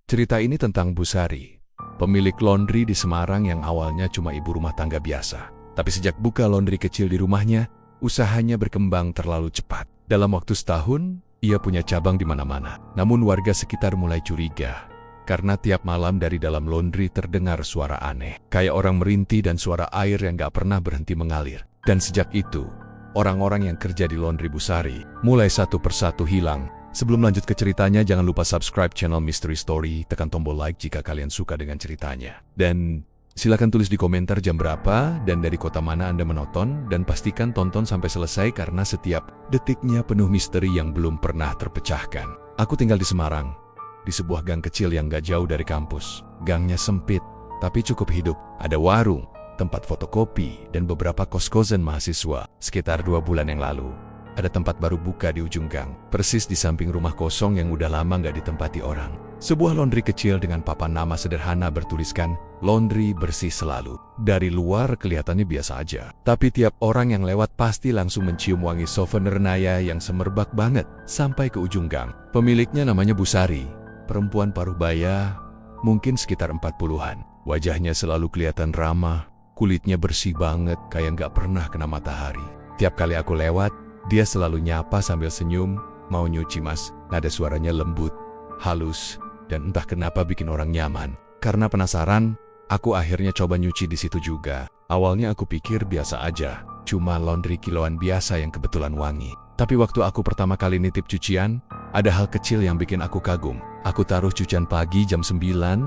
Cerita ini tentang Bu Sari, pemilik laundry di Semarang yang awalnya cuma ibu rumah tangga biasa. Tapi sejak buka laundry kecil di rumahnya, usahanya berkembang terlalu cepat. Dalam waktu setahun, ia punya cabang di mana-mana. Namun warga sekitar mulai curiga, karena tiap malam dari dalam laundry terdengar suara aneh. Kayak orang merintih dan suara air yang gak pernah berhenti mengalir. Dan sejak itu, orang-orang yang kerja di laundry Bu Sari mulai satu persatu hilang. Sebelum lanjut ke ceritanya, jangan lupa subscribe channel Mystery Story, tekan tombol like jika kalian suka dengan ceritanya. Dan silakan tulis di komentar jam berapa dan dari kota mana Anda menonton, dan pastikan tonton sampai selesai karena setiap detiknya penuh misteri yang belum pernah terpecahkan. Aku tinggal di Semarang, di sebuah gang kecil yang gak jauh dari kampus. Gangnya sempit, tapi cukup hidup. Ada warung, tempat fotokopi, dan beberapa kos-kosan mahasiswa. Sekitar 2 bulan yang lalu, ada tempat baru buka di ujung gang, persis di samping rumah kosong yang udah lama gak ditempati orang. Sebuah laundry kecil dengan papan nama sederhana bertuliskan, "Laundry bersih selalu." Dari luar kelihatannya biasa aja, tapi tiap orang yang lewat pasti langsung mencium wangi souvenir Naya yang semerbak banget. Sampai ke ujung gang, pemiliknya namanya Bu Sari, perempuan paruh baya, mungkin sekitar 40-an. Wajahnya selalu kelihatan ramah, kulitnya bersih banget kayak gak pernah kena matahari. Tiap kali aku lewat, dia selalu nyapa sambil senyum, "Mau nyuci mas?" Nada suaranya lembut, halus, dan entah kenapa bikin orang nyaman. Karena penasaran, aku akhirnya coba nyuci di situ juga. Awalnya aku pikir biasa aja, cuma laundry kiloan biasa yang kebetulan wangi. Tapi waktu aku pertama kali nitip cucian, ada hal kecil yang bikin aku kagum. Aku taruh cucian pagi jam 9,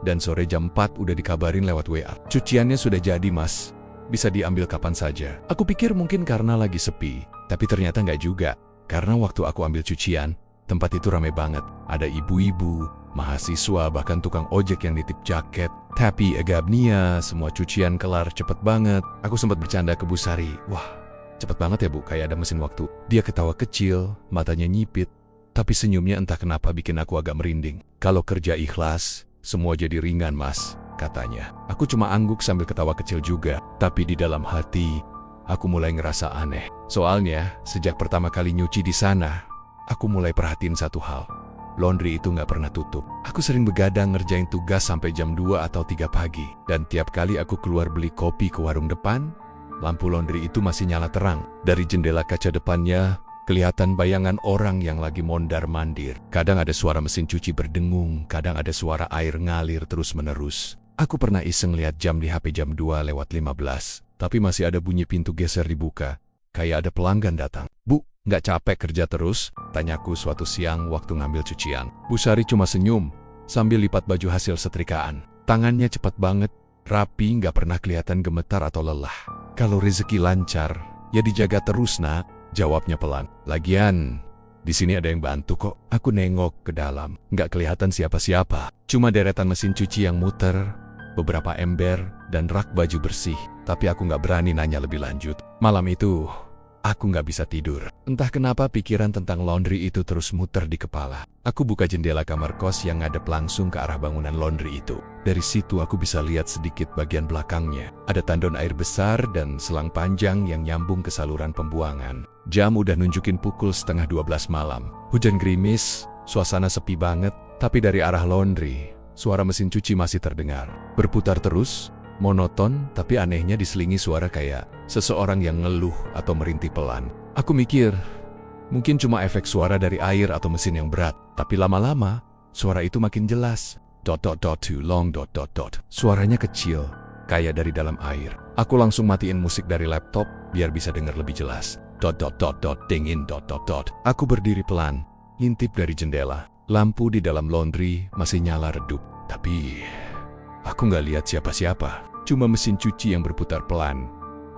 dan sore jam 4 udah dikabarin lewat WA. "Cuciannya sudah jadi mas, bisa diambil kapan saja." Aku pikir mungkin karena lagi sepi, tapi ternyata nggak juga. Karena waktu aku ambil cucian, tempat itu ramai banget. Ada ibu-ibu, mahasiswa, bahkan tukang ojek yang nitip jaket. Tapi agabnya, semua cucian kelar cepet banget. Aku sempat bercanda ke Bu Sari, "Wah, cepet banget ya Bu, kayak ada mesin waktu." Dia ketawa kecil, matanya nyipit, tapi senyumnya entah kenapa bikin aku agak merinding. "Kalau kerja ikhlas, semua jadi ringan mas," katanya. Aku cuma angguk sambil ketawa kecil juga, tapi di dalam hati, aku mulai ngerasa aneh. Soalnya, sejak pertama kali nyuci di sana, aku mulai perhatiin satu hal. Laundry itu nggak pernah tutup. Aku sering begadang ngerjain tugas sampai jam 2 atau 3 pagi. Dan tiap kali aku keluar beli kopi ke warung depan, lampu laundry itu masih nyala terang. Dari jendela kaca depannya, kelihatan bayangan orang yang lagi mondar-mandir. Kadang ada suara mesin cuci berdengung, kadang ada suara air ngalir terus-menerus. Aku pernah iseng lihat jam di HP jam 2:15, tapi masih ada bunyi pintu geser dibuka. Kayak ada pelanggan datang. "Bu, nggak capek kerja terus?" tanyaku suatu siang waktu ngambil cucian. Bu Sari cuma senyum, sambil lipat baju hasil setrikaan. Tangannya cepat banget, rapi, nggak pernah kelihatan gemetar atau lelah. "Kalau rezeki lancar, ya dijaga terus nak," jawabnya pelan. "Lagian, di sini ada yang bantu kok." Aku nengok ke dalam, nggak kelihatan siapa-siapa. Cuma deretan mesin cuci yang muter, beberapa ember, dan rak baju bersih. Tapi aku nggak berani nanya lebih lanjut. Malam itu, aku nggak bisa tidur. Entah kenapa pikiran tentang laundry itu terus muter di kepala. Aku buka jendela kamar kos yang ngadep langsung ke arah bangunan laundry itu. Dari situ aku bisa lihat sedikit bagian belakangnya. Ada tandon air besar dan selang panjang yang nyambung ke saluran pembuangan. Jam udah nunjukin pukul 11:30 malam. Hujan gerimis, suasana sepi banget. Tapi dari arah laundry, suara mesin cuci masih terdengar. Berputar terus, monoton, tapi anehnya diselingi suara kayak seseorang yang ngeluh atau merintih pelan. Aku mikir, mungkin cuma efek suara dari air atau mesin yang berat. Tapi lama-lama, suara itu makin jelas. Too long. Suaranya kecil, kayak dari dalam air. Aku langsung matiin musik dari laptop, biar bisa dengar lebih jelas. Dingin. Aku berdiri pelan, ngintip dari jendela. Lampu di dalam laundry masih nyala redup. Tapi aku nggak lihat siapa-siapa, cuma mesin cuci yang berputar pelan,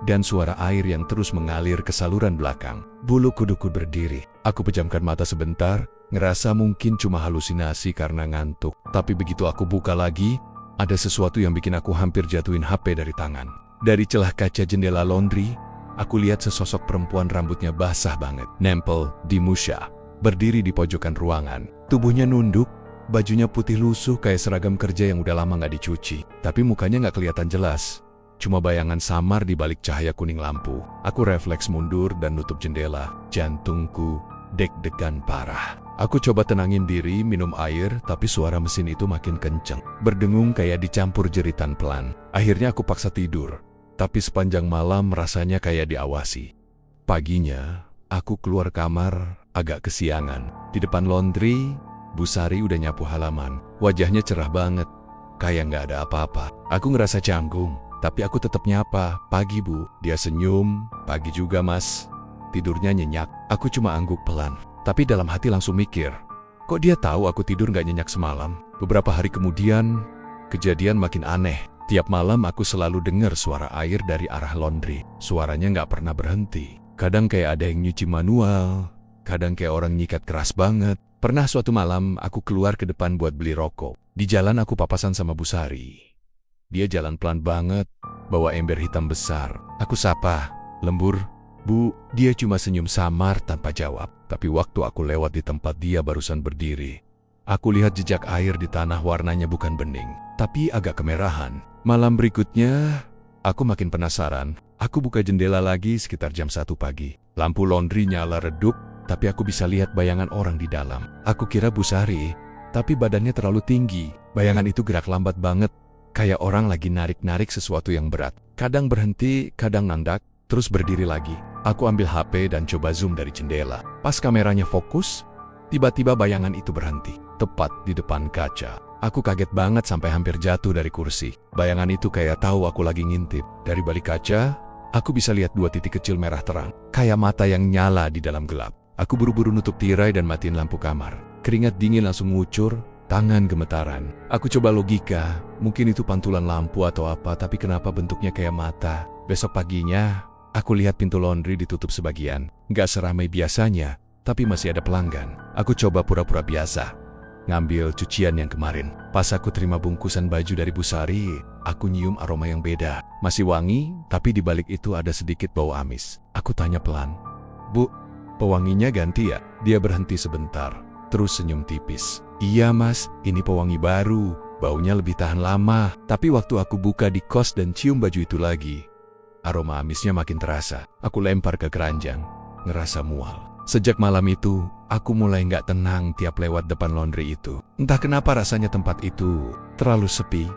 dan suara air yang terus mengalir ke saluran belakang. Bulu kuduku berdiri. Aku pejamkan mata sebentar, ngerasa mungkin cuma halusinasi karena ngantuk. Tapi begitu aku buka lagi, ada sesuatu yang bikin aku hampir jatuhin HP dari tangan. Dari celah kaca jendela laundry, aku lihat sesosok perempuan rambutnya basah banget, nempel di musya, berdiri di pojokan ruangan. Tubuhnya nunduk, bajunya putih lusuh kayak seragam kerja yang udah lama gak dicuci. Tapi mukanya gak kelihatan jelas, cuma bayangan samar di balik cahaya kuning lampu. Aku refleks mundur dan nutup jendela. Jantungku deg-degan parah. Aku coba tenangin diri, minum air, tapi suara mesin itu makin kenceng. Berdengung kayak dicampur jeritan pelan. Akhirnya aku paksa tidur, tapi sepanjang malam rasanya kayak diawasi. Paginya, aku keluar kamar agak kesiangan. Di depan laundry, Bu Sari udah nyapu halaman. Wajahnya cerah banget, kayak nggak ada apa-apa. Aku ngerasa canggung, tapi aku tetap nyapa. "Pagi, Bu." Dia senyum. "Pagi juga, Mas." Tidurnya nyenyak. Aku cuma angguk pelan. Tapi dalam hati langsung mikir, kok dia tahu aku tidur gak nyenyak semalam? Beberapa hari kemudian, kejadian makin aneh. Tiap malam aku selalu dengar suara air dari arah laundry. Suaranya gak pernah berhenti. Kadang kayak ada yang nyuci manual, kadang kayak orang nyikat keras banget. Pernah suatu malam aku keluar ke depan buat beli rokok. Di jalan aku papasan sama Bu Sari. Dia jalan pelan banget, bawa ember hitam besar. Aku sapa, "Lembur, Bu." Dia cuma senyum samar tanpa jawab. Tapi waktu aku lewat di tempat dia barusan berdiri, aku lihat jejak air di tanah. Warnanya bukan bening, tapi agak kemerahan. Malam berikutnya, aku makin penasaran. Aku buka jendela lagi sekitar jam 1 pagi. Lampu laundry nyala redup, tapi aku bisa lihat bayangan orang di dalam. Aku kira Bu Sari, tapi badannya terlalu tinggi. Bayangan itu gerak lambat banget, kayak orang lagi narik-narik sesuatu yang berat. Kadang berhenti, kadang nandak, terus berdiri lagi. Aku ambil HP dan coba zoom dari jendela. Pas kameranya fokus, tiba-tiba bayangan itu berhenti, tepat di depan kaca. Aku kaget banget sampai hampir jatuh dari kursi. Bayangan itu kayak tahu aku lagi ngintip. Dari balik kaca, aku bisa lihat 2 titik kecil merah terang, kayak mata yang nyala di dalam gelap. Aku buru-buru nutup tirai dan matiin lampu kamar. Keringat dingin langsung ngucur, tangan gemetaran. Aku coba logika, mungkin itu pantulan lampu atau apa, tapi kenapa bentuknya kayak mata? Besok paginya, aku lihat pintu laundry ditutup sebagian. Nggak seramai biasanya, tapi masih ada pelanggan. Aku coba pura-pura biasa, ngambil cucian yang kemarin. Pas aku terima bungkusan baju dari Bu Sari, aku nyium aroma yang beda. Masih wangi, tapi di balik itu ada sedikit bau amis. Aku tanya pelan, "Bu, pewanginya ganti ya?" Dia berhenti sebentar, terus senyum tipis. "Iya Mas, ini pewangi baru. Baunya lebih tahan lama." Tapi waktu aku buka di kos dan cium baju itu lagi, aroma amisnya makin terasa. Aku lempar ke keranjang, ngerasa mual. Sejak malam itu, aku mulai nggak tenang tiap lewat depan laundry itu. Entah kenapa rasanya tempat itu terlalu sepi,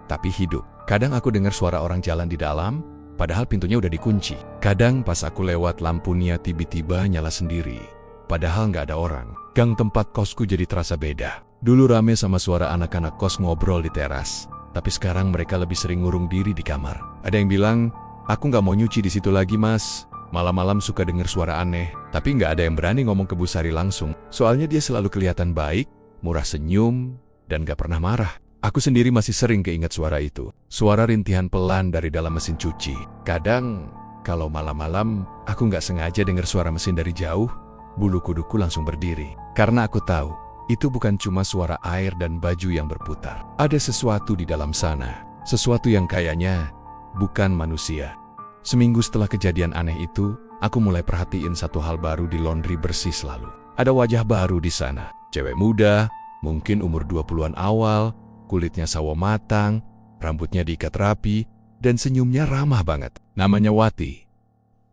tapi hidup. Kadang aku dengar suara orang jalan di dalam, padahal pintunya udah dikunci. Kadang pas aku lewat lampunya tiba-tiba nyala sendiri, padahal nggak ada orang. Gang tempat kosku jadi terasa beda. Dulu rame sama suara anak-anak kos ngobrol di teras, tapi sekarang mereka lebih sering ngurung diri di kamar. Ada yang bilang, "Aku nggak mau nyuci di situ lagi Mas. Malam-malam suka dengar suara aneh." Tapi nggak ada yang berani ngomong ke Bu Sari langsung. Soalnya dia selalu kelihatan baik, murah senyum, dan nggak pernah marah. Aku sendiri masih sering keinget suara itu. Suara rintihan pelan dari dalam mesin cuci. Kadang, kalau malam-malam, aku nggak sengaja dengar suara mesin dari jauh, bulu kuduku langsung berdiri. Karena aku tahu, itu bukan cuma suara air dan baju yang berputar. Ada sesuatu di dalam sana. Sesuatu yang kayaknya bukan manusia. Seminggu setelah kejadian aneh itu, aku mulai perhatiin satu hal baru di laundry bersih selalu. Ada wajah baru di sana. Cewek muda, mungkin umur 20-an awal, kulitnya sawo matang, rambutnya diikat rapi, dan senyumnya ramah banget. Namanya Wati,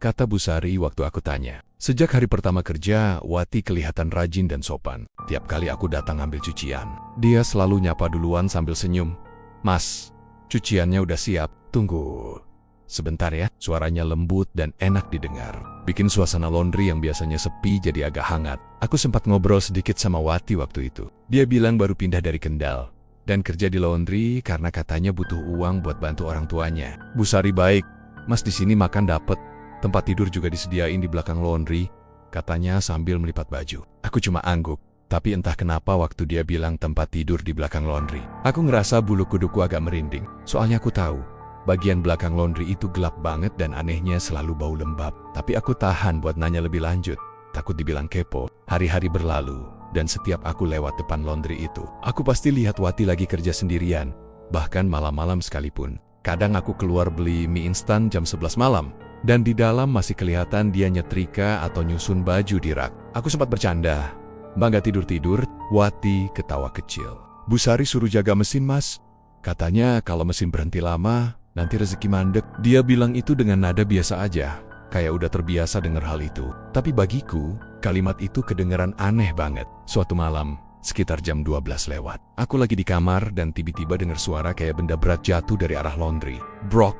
kata Bu Sari waktu aku tanya. Sejak hari pertama kerja, Wati kelihatan rajin dan sopan. Tiap kali aku datang ambil cucian, dia selalu nyapa duluan sambil senyum. "Mas, cuciannya udah siap. Tunggu sebentar ya." Suaranya lembut dan enak didengar, bikin suasana laundry yang biasanya sepi jadi agak hangat. Aku sempat ngobrol sedikit sama Wati waktu itu. Dia bilang baru pindah dari Kendal dan kerja di laundry karena katanya butuh uang buat bantu orang tuanya. "Bu Sari baik, Mas, di sini makan dapet. Tempat tidur juga disediain di belakang laundry," katanya sambil melipat baju. Aku cuma angguk. Tapi entah kenapa waktu dia bilang tempat tidur di belakang laundry, aku ngerasa bulu kuduku agak merinding. Soalnya aku tahu, bagian belakang laundry itu gelap banget dan anehnya selalu bau lembab. Tapi aku tahan buat nanya lebih lanjut, takut dibilang kepo. Hari-hari berlalu, dan setiap aku lewat depan laundry itu, aku pasti lihat Wati lagi kerja sendirian. Bahkan malam-malam sekalipun. Kadang aku keluar beli mie instan jam 11 malam, dan di dalam masih kelihatan dia nyetrika atau nyusun baju di rak. Aku sempat bercanda, "Mbak nggak tidur-tidur?" Wati ketawa kecil. "Bu Sari suruh jaga mesin Mas. Katanya kalau mesin berhenti lama, nanti rezeki mandek." Dia bilang itu dengan nada biasa aja, kayak udah terbiasa dengar hal itu. Tapi bagiku, Kalimat itu kedengaran aneh banget. Suatu malam, sekitar jam 12 lewat. Aku lagi di kamar dan tiba-tiba dengar suara kayak benda berat jatuh dari arah laundry. Brok,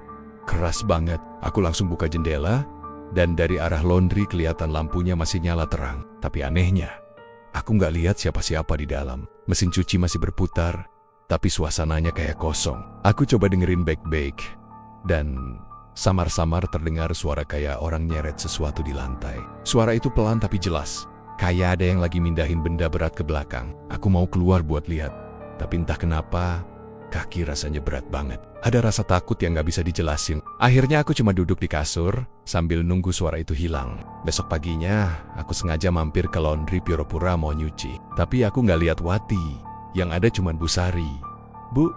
keras banget. Aku langsung buka jendela dan dari arah laundry kelihatan lampunya masih nyala terang. Tapi anehnya, aku nggak lihat siapa-siapa di dalam. Mesin cuci masih berputar, tapi suasananya kayak kosong. Aku coba dengerin baik-baik dan samar-samar terdengar suara kayak orang nyeret sesuatu di lantai. Suara itu pelan tapi jelas. Kayak ada yang lagi mindahin benda berat ke belakang. Aku mau keluar buat lihat. Tapi entah kenapa, kaki rasanya berat banget. Ada rasa takut yang gak bisa dijelasin. Akhirnya aku cuma duduk di kasur sambil nunggu suara itu hilang. Besok paginya, aku sengaja mampir ke laundry pura-pura mau nyuci. Tapi aku gak lihat Wati. Yang ada cuma Bu Sari. Bu,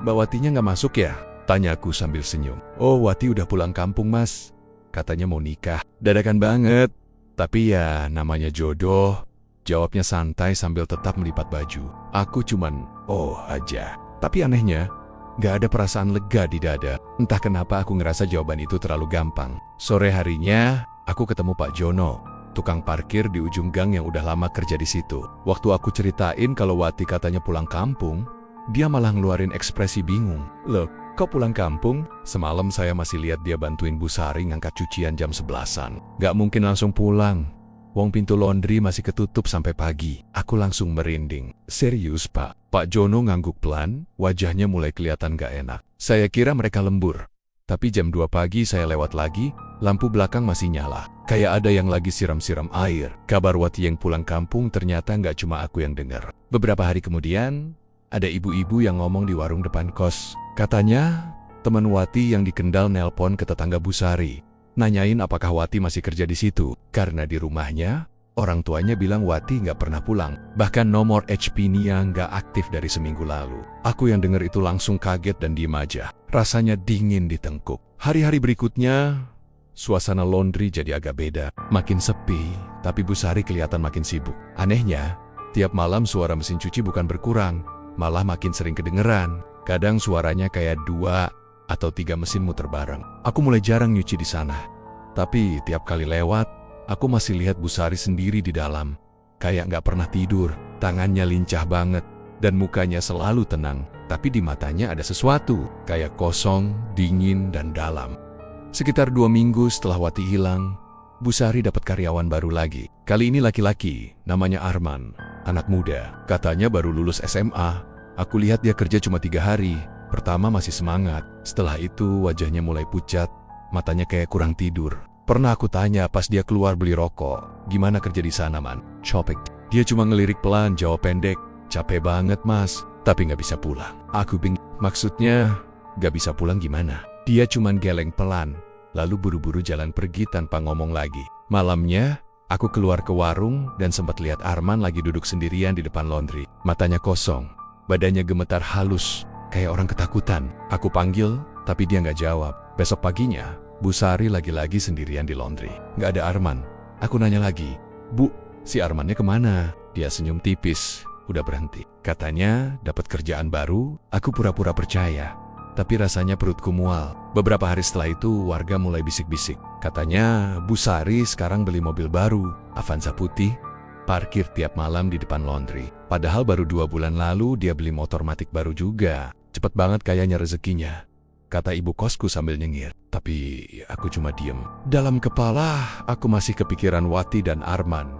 Mbak Watinya gak masuk ya? Tanyaku sambil senyum. Oh, Wati udah pulang kampung, Mas. Katanya mau nikah. Dadakan banget. Tapi ya, namanya jodoh. Jawabnya santai sambil tetap melipat baju. Aku cuman, oh aja. Tapi anehnya, gak ada perasaan lega di dada. Entah kenapa aku ngerasa jawaban itu terlalu gampang. Sore harinya, aku ketemu Pak Jono, tukang parkir di ujung gang yang udah lama kerja di situ. Waktu aku ceritain kalau Wati katanya pulang kampung, dia malah ngeluarin ekspresi bingung. Loh, kok pulang kampung? Semalam saya masih lihat dia bantuin Bu Sari ngangkat cucian jam 11-an. Gak mungkin langsung pulang. Wong pintu laundry masih ketutup sampai pagi. Aku langsung merinding. Serius, Pak? Pak Jono ngangguk pelan, wajahnya mulai kelihatan gak enak. Saya kira mereka lembur. Tapi jam 2 pagi saya lewat lagi, lampu belakang masih nyala. Kayak ada yang lagi siram-siram air. Kabar Wati yang pulang kampung ternyata gak cuma aku yang dengar. Beberapa hari kemudian, ada ibu-ibu yang ngomong di warung depan kos. Katanya, teman Wati yang di Kendal nelpon ke tetangga Bu Sari. Nanyain apakah Wati masih kerja di situ. Karena di rumahnya, orang tuanya bilang Wati nggak pernah pulang. Bahkan nomor HP-nya nggak aktif dari seminggu lalu. Aku yang dengar itu langsung kaget dan diem aja. Rasanya dingin di tengkuk. Hari-hari berikutnya, suasana laundry jadi agak beda. Makin sepi, tapi Bu Sari kelihatan makin sibuk. Anehnya, tiap malam suara mesin cuci bukan berkurang, malah makin sering kedengeran. Kadang suaranya kayak 2 atau 3 mesin muter bareng. Aku mulai jarang nyuci di sana. Tapi tiap kali lewat, aku masih lihat Bu Sari sendiri di dalam. Kayak nggak pernah tidur, tangannya lincah banget, dan mukanya selalu tenang. Tapi di matanya ada sesuatu, kayak kosong, dingin, dan dalam. Sekitar 2 minggu setelah Wati hilang, Bu Sari dapat karyawan baru lagi. Kali ini laki-laki, namanya Arman, anak muda. Katanya baru lulus SMA. Aku lihat dia kerja cuma 3 hari. Pertama masih semangat. Setelah itu wajahnya mulai pucat, matanya kayak kurang tidur. Pernah aku tanya pas dia keluar beli rokok, gimana kerja di sana, Man? Copek. Dia cuma ngelirik pelan, jawab pendek, capek banget, Mas, tapi nggak bisa pulang. Aku bingung. Maksudnya, nggak bisa pulang gimana? Dia cuma geleng pelan, lalu buru-buru jalan pergi tanpa ngomong lagi. Malamnya, aku keluar ke warung dan sempat lihat Arman lagi duduk sendirian di depan laundry. Matanya kosong. Badannya gemetar halus, kayak orang ketakutan. Aku panggil, tapi dia nggak jawab. Besok paginya, Bu Sari lagi-lagi sendirian di laundry. Nggak ada Arman. Aku nanya lagi, Bu, si Armannya kemana? Dia senyum tipis, udah berhenti. Katanya, dapat kerjaan baru. Aku pura-pura percaya, tapi rasanya perutku mual. Beberapa hari setelah itu, warga mulai bisik-bisik. Katanya, Bu Sari sekarang beli mobil baru, Avanza putih, parkir tiap malam di depan laundry. Padahal baru 2 bulan lalu dia beli motor matic baru juga. Cepet banget kayaknya rezekinya, kata ibu kosku sambil nyengir. Tapi aku cuma diem. Dalam kepala aku masih kepikiran Wati dan Arman,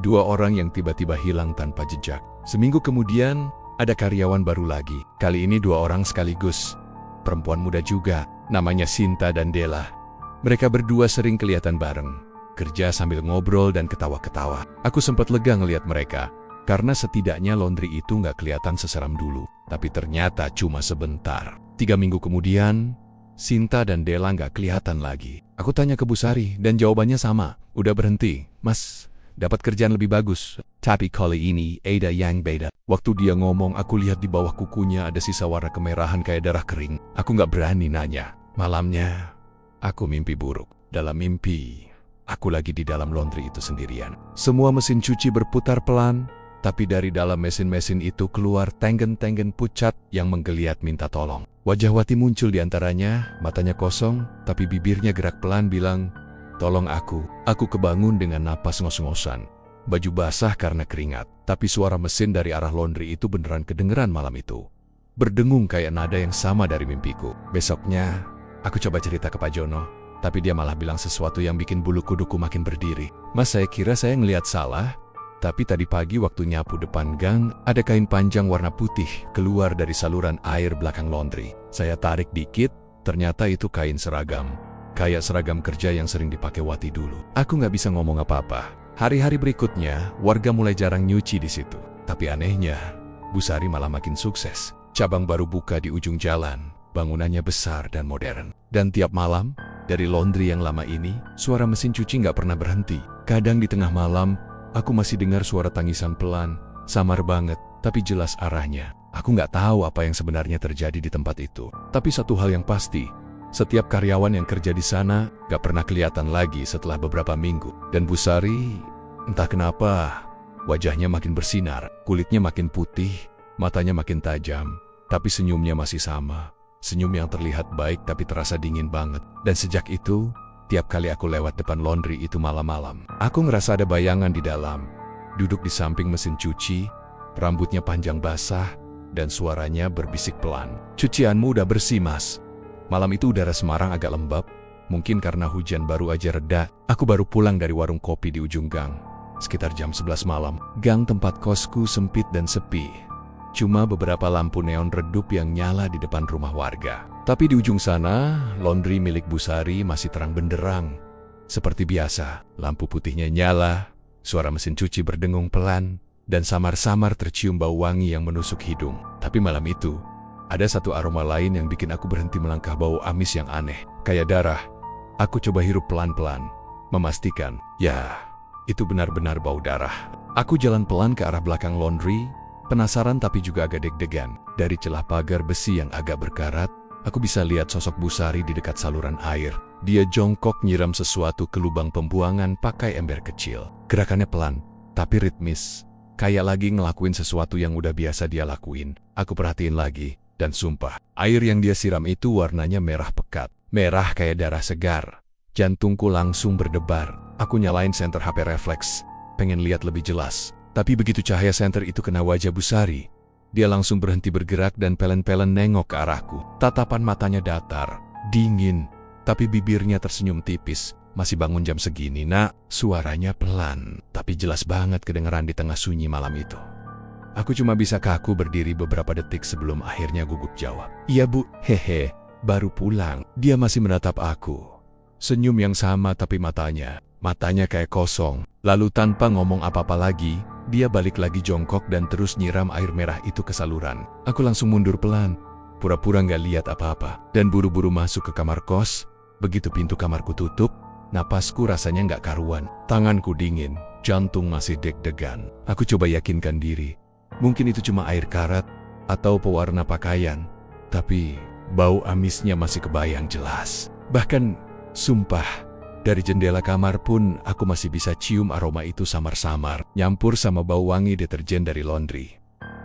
2 orang yang tiba-tiba hilang tanpa jejak. Seminggu kemudian ada karyawan baru lagi. Kali ini 2 orang sekaligus. Perempuan muda juga, namanya Sinta dan Della. Mereka berdua sering kelihatan bareng, kerja sambil ngobrol dan ketawa-ketawa. Aku sempat lega ngelihat mereka, karena setidaknya laundry itu nggak kelihatan seseram dulu. Tapi ternyata cuma sebentar. 3 minggu kemudian, Sinta dan Della nggak kelihatan lagi. Aku tanya ke Bu Sari dan jawabannya sama. Udah berhenti, Mas. Dapat kerjaan lebih bagus. Tapi kali ini ada yang beda. Waktu dia ngomong, aku lihat di bawah kukunya ada sisa warna kemerahan kayak darah kering. Aku nggak berani nanya. Malamnya, aku mimpi buruk. Dalam mimpi, aku lagi di dalam laundry itu sendirian. Semua mesin cuci berputar pelan, tapi dari dalam mesin-mesin itu keluar tenggen-tenggen pucat yang menggeliat minta tolong. Wajah Wati muncul di antaranya, matanya kosong, tapi bibirnya gerak pelan bilang, "Tolong aku." Aku kebangun dengan napas ngos-ngosan. baju basah karena keringat. Tapi suara mesin dari arah laundry itu beneran kedengeran malam itu. Berdengung kayak nada yang sama dari mimpiku. Besoknya, aku coba cerita ke Pak Jono, tapi dia malah bilang sesuatu yang bikin bulu kuduku makin berdiri. Mas, saya kira saya ngelihat salah, tapi tadi pagi waktu nyapu depan gang, ada kain panjang warna putih keluar dari saluran air belakang laundry. Saya tarik dikit, ternyata itu kain seragam. Kayak seragam kerja yang sering dipakai Wati dulu. Aku nggak bisa ngomong apa-apa. Hari-hari berikutnya, warga mulai jarang nyuci di situ. Tapi anehnya, Bu Sari malah makin sukses. Cabang baru buka di ujung jalan, bangunannya besar dan modern. Dan tiap malam, dari laundry yang lama ini, suara mesin cuci nggak pernah berhenti. Kadang di tengah malam, aku masih dengar suara tangisan pelan, samar banget, tapi jelas arahnya. Aku nggak tahu apa yang sebenarnya terjadi di tempat itu. Tapi satu hal yang pasti, setiap karyawan yang kerja di sana nggak pernah kelihatan lagi setelah beberapa minggu. Dan Bu Sari, entah kenapa, wajahnya makin bersinar, kulitnya makin putih, matanya makin tajam, tapi senyumnya masih sama. Senyum yang terlihat baik tapi terasa dingin banget. Dan sejak itu, tiap kali aku lewat depan laundry itu malam-malam, aku ngerasa ada bayangan di dalam. Duduk di samping mesin cuci, rambutnya panjang basah, dan suaranya berbisik pelan. "Cucianmu udah bersih, Mas." Malam itu udara Semarang agak lembab, mungkin karena hujan baru aja reda. Aku baru pulang dari warung kopi di ujung gang, sekitar jam 11 malam. Gang tempat kosku sempit dan sepi. Cuma beberapa lampu neon redup yang nyala di depan rumah warga. Tapi di ujung sana, laundry milik Bu Sari masih terang benderang. Seperti biasa, lampu putihnya nyala, suara mesin cuci berdengung pelan, dan samar-samar tercium bau wangi yang menusuk hidung. Tapi malam itu, ada satu aroma lain yang bikin aku berhenti melangkah. Bau amis yang aneh, kayak darah. Aku coba hirup pelan-pelan, memastikan, ya, itu benar-benar bau darah. Aku jalan pelan ke arah belakang laundry, penasaran tapi juga agak deg-degan. Dari celah pagar besi yang agak berkarat, aku bisa lihat sosok Bu Sari di dekat saluran air. Dia jongkok nyiram sesuatu ke lubang pembuangan pakai ember kecil. Gerakannya pelan, tapi ritmis. Kayak lagi ngelakuin sesuatu yang udah biasa dia lakuin. Aku perhatiin lagi, dan sumpah, air yang dia siram itu warnanya merah pekat. Merah kayak darah segar. Jantungku langsung berdebar. Aku nyalain senter HP refleks, pengen lihat lebih jelas. Tapi begitu cahaya senter itu kena wajah Bu Sari, dia langsung berhenti bergerak dan pelen-pelen nengok ke arahku. Tatapan matanya datar, dingin, tapi bibirnya tersenyum tipis. "Masih bangun jam segini, Nak?" Suaranya pelan, tapi jelas banget kedengeran di tengah sunyi malam itu. Aku cuma bisa kaku berdiri beberapa detik sebelum akhirnya gugup jawab, "Iya, Bu, hehe, baru pulang." Dia masih menatap aku. Senyum yang sama tapi matanya kayak kosong. Lalu tanpa ngomong apa-apa lagi, dia balik lagi jongkok dan terus nyiram air merah itu ke saluran. Aku langsung mundur pelan, pura-pura nggak lihat apa-apa, dan buru-buru masuk ke kamar kos. Begitu pintu kamarku tutup, napasku rasanya nggak karuan. Tanganku dingin, jantung masih deg-degan. Aku coba yakinkan diri, mungkin itu cuma air karat atau pewarna pakaian. Tapi bau amisnya masih kebayang jelas. Bahkan, sumpah, dari jendela kamar pun aku masih bisa cium aroma itu samar-samar, nyampur sama bau wangi deterjen dari laundry.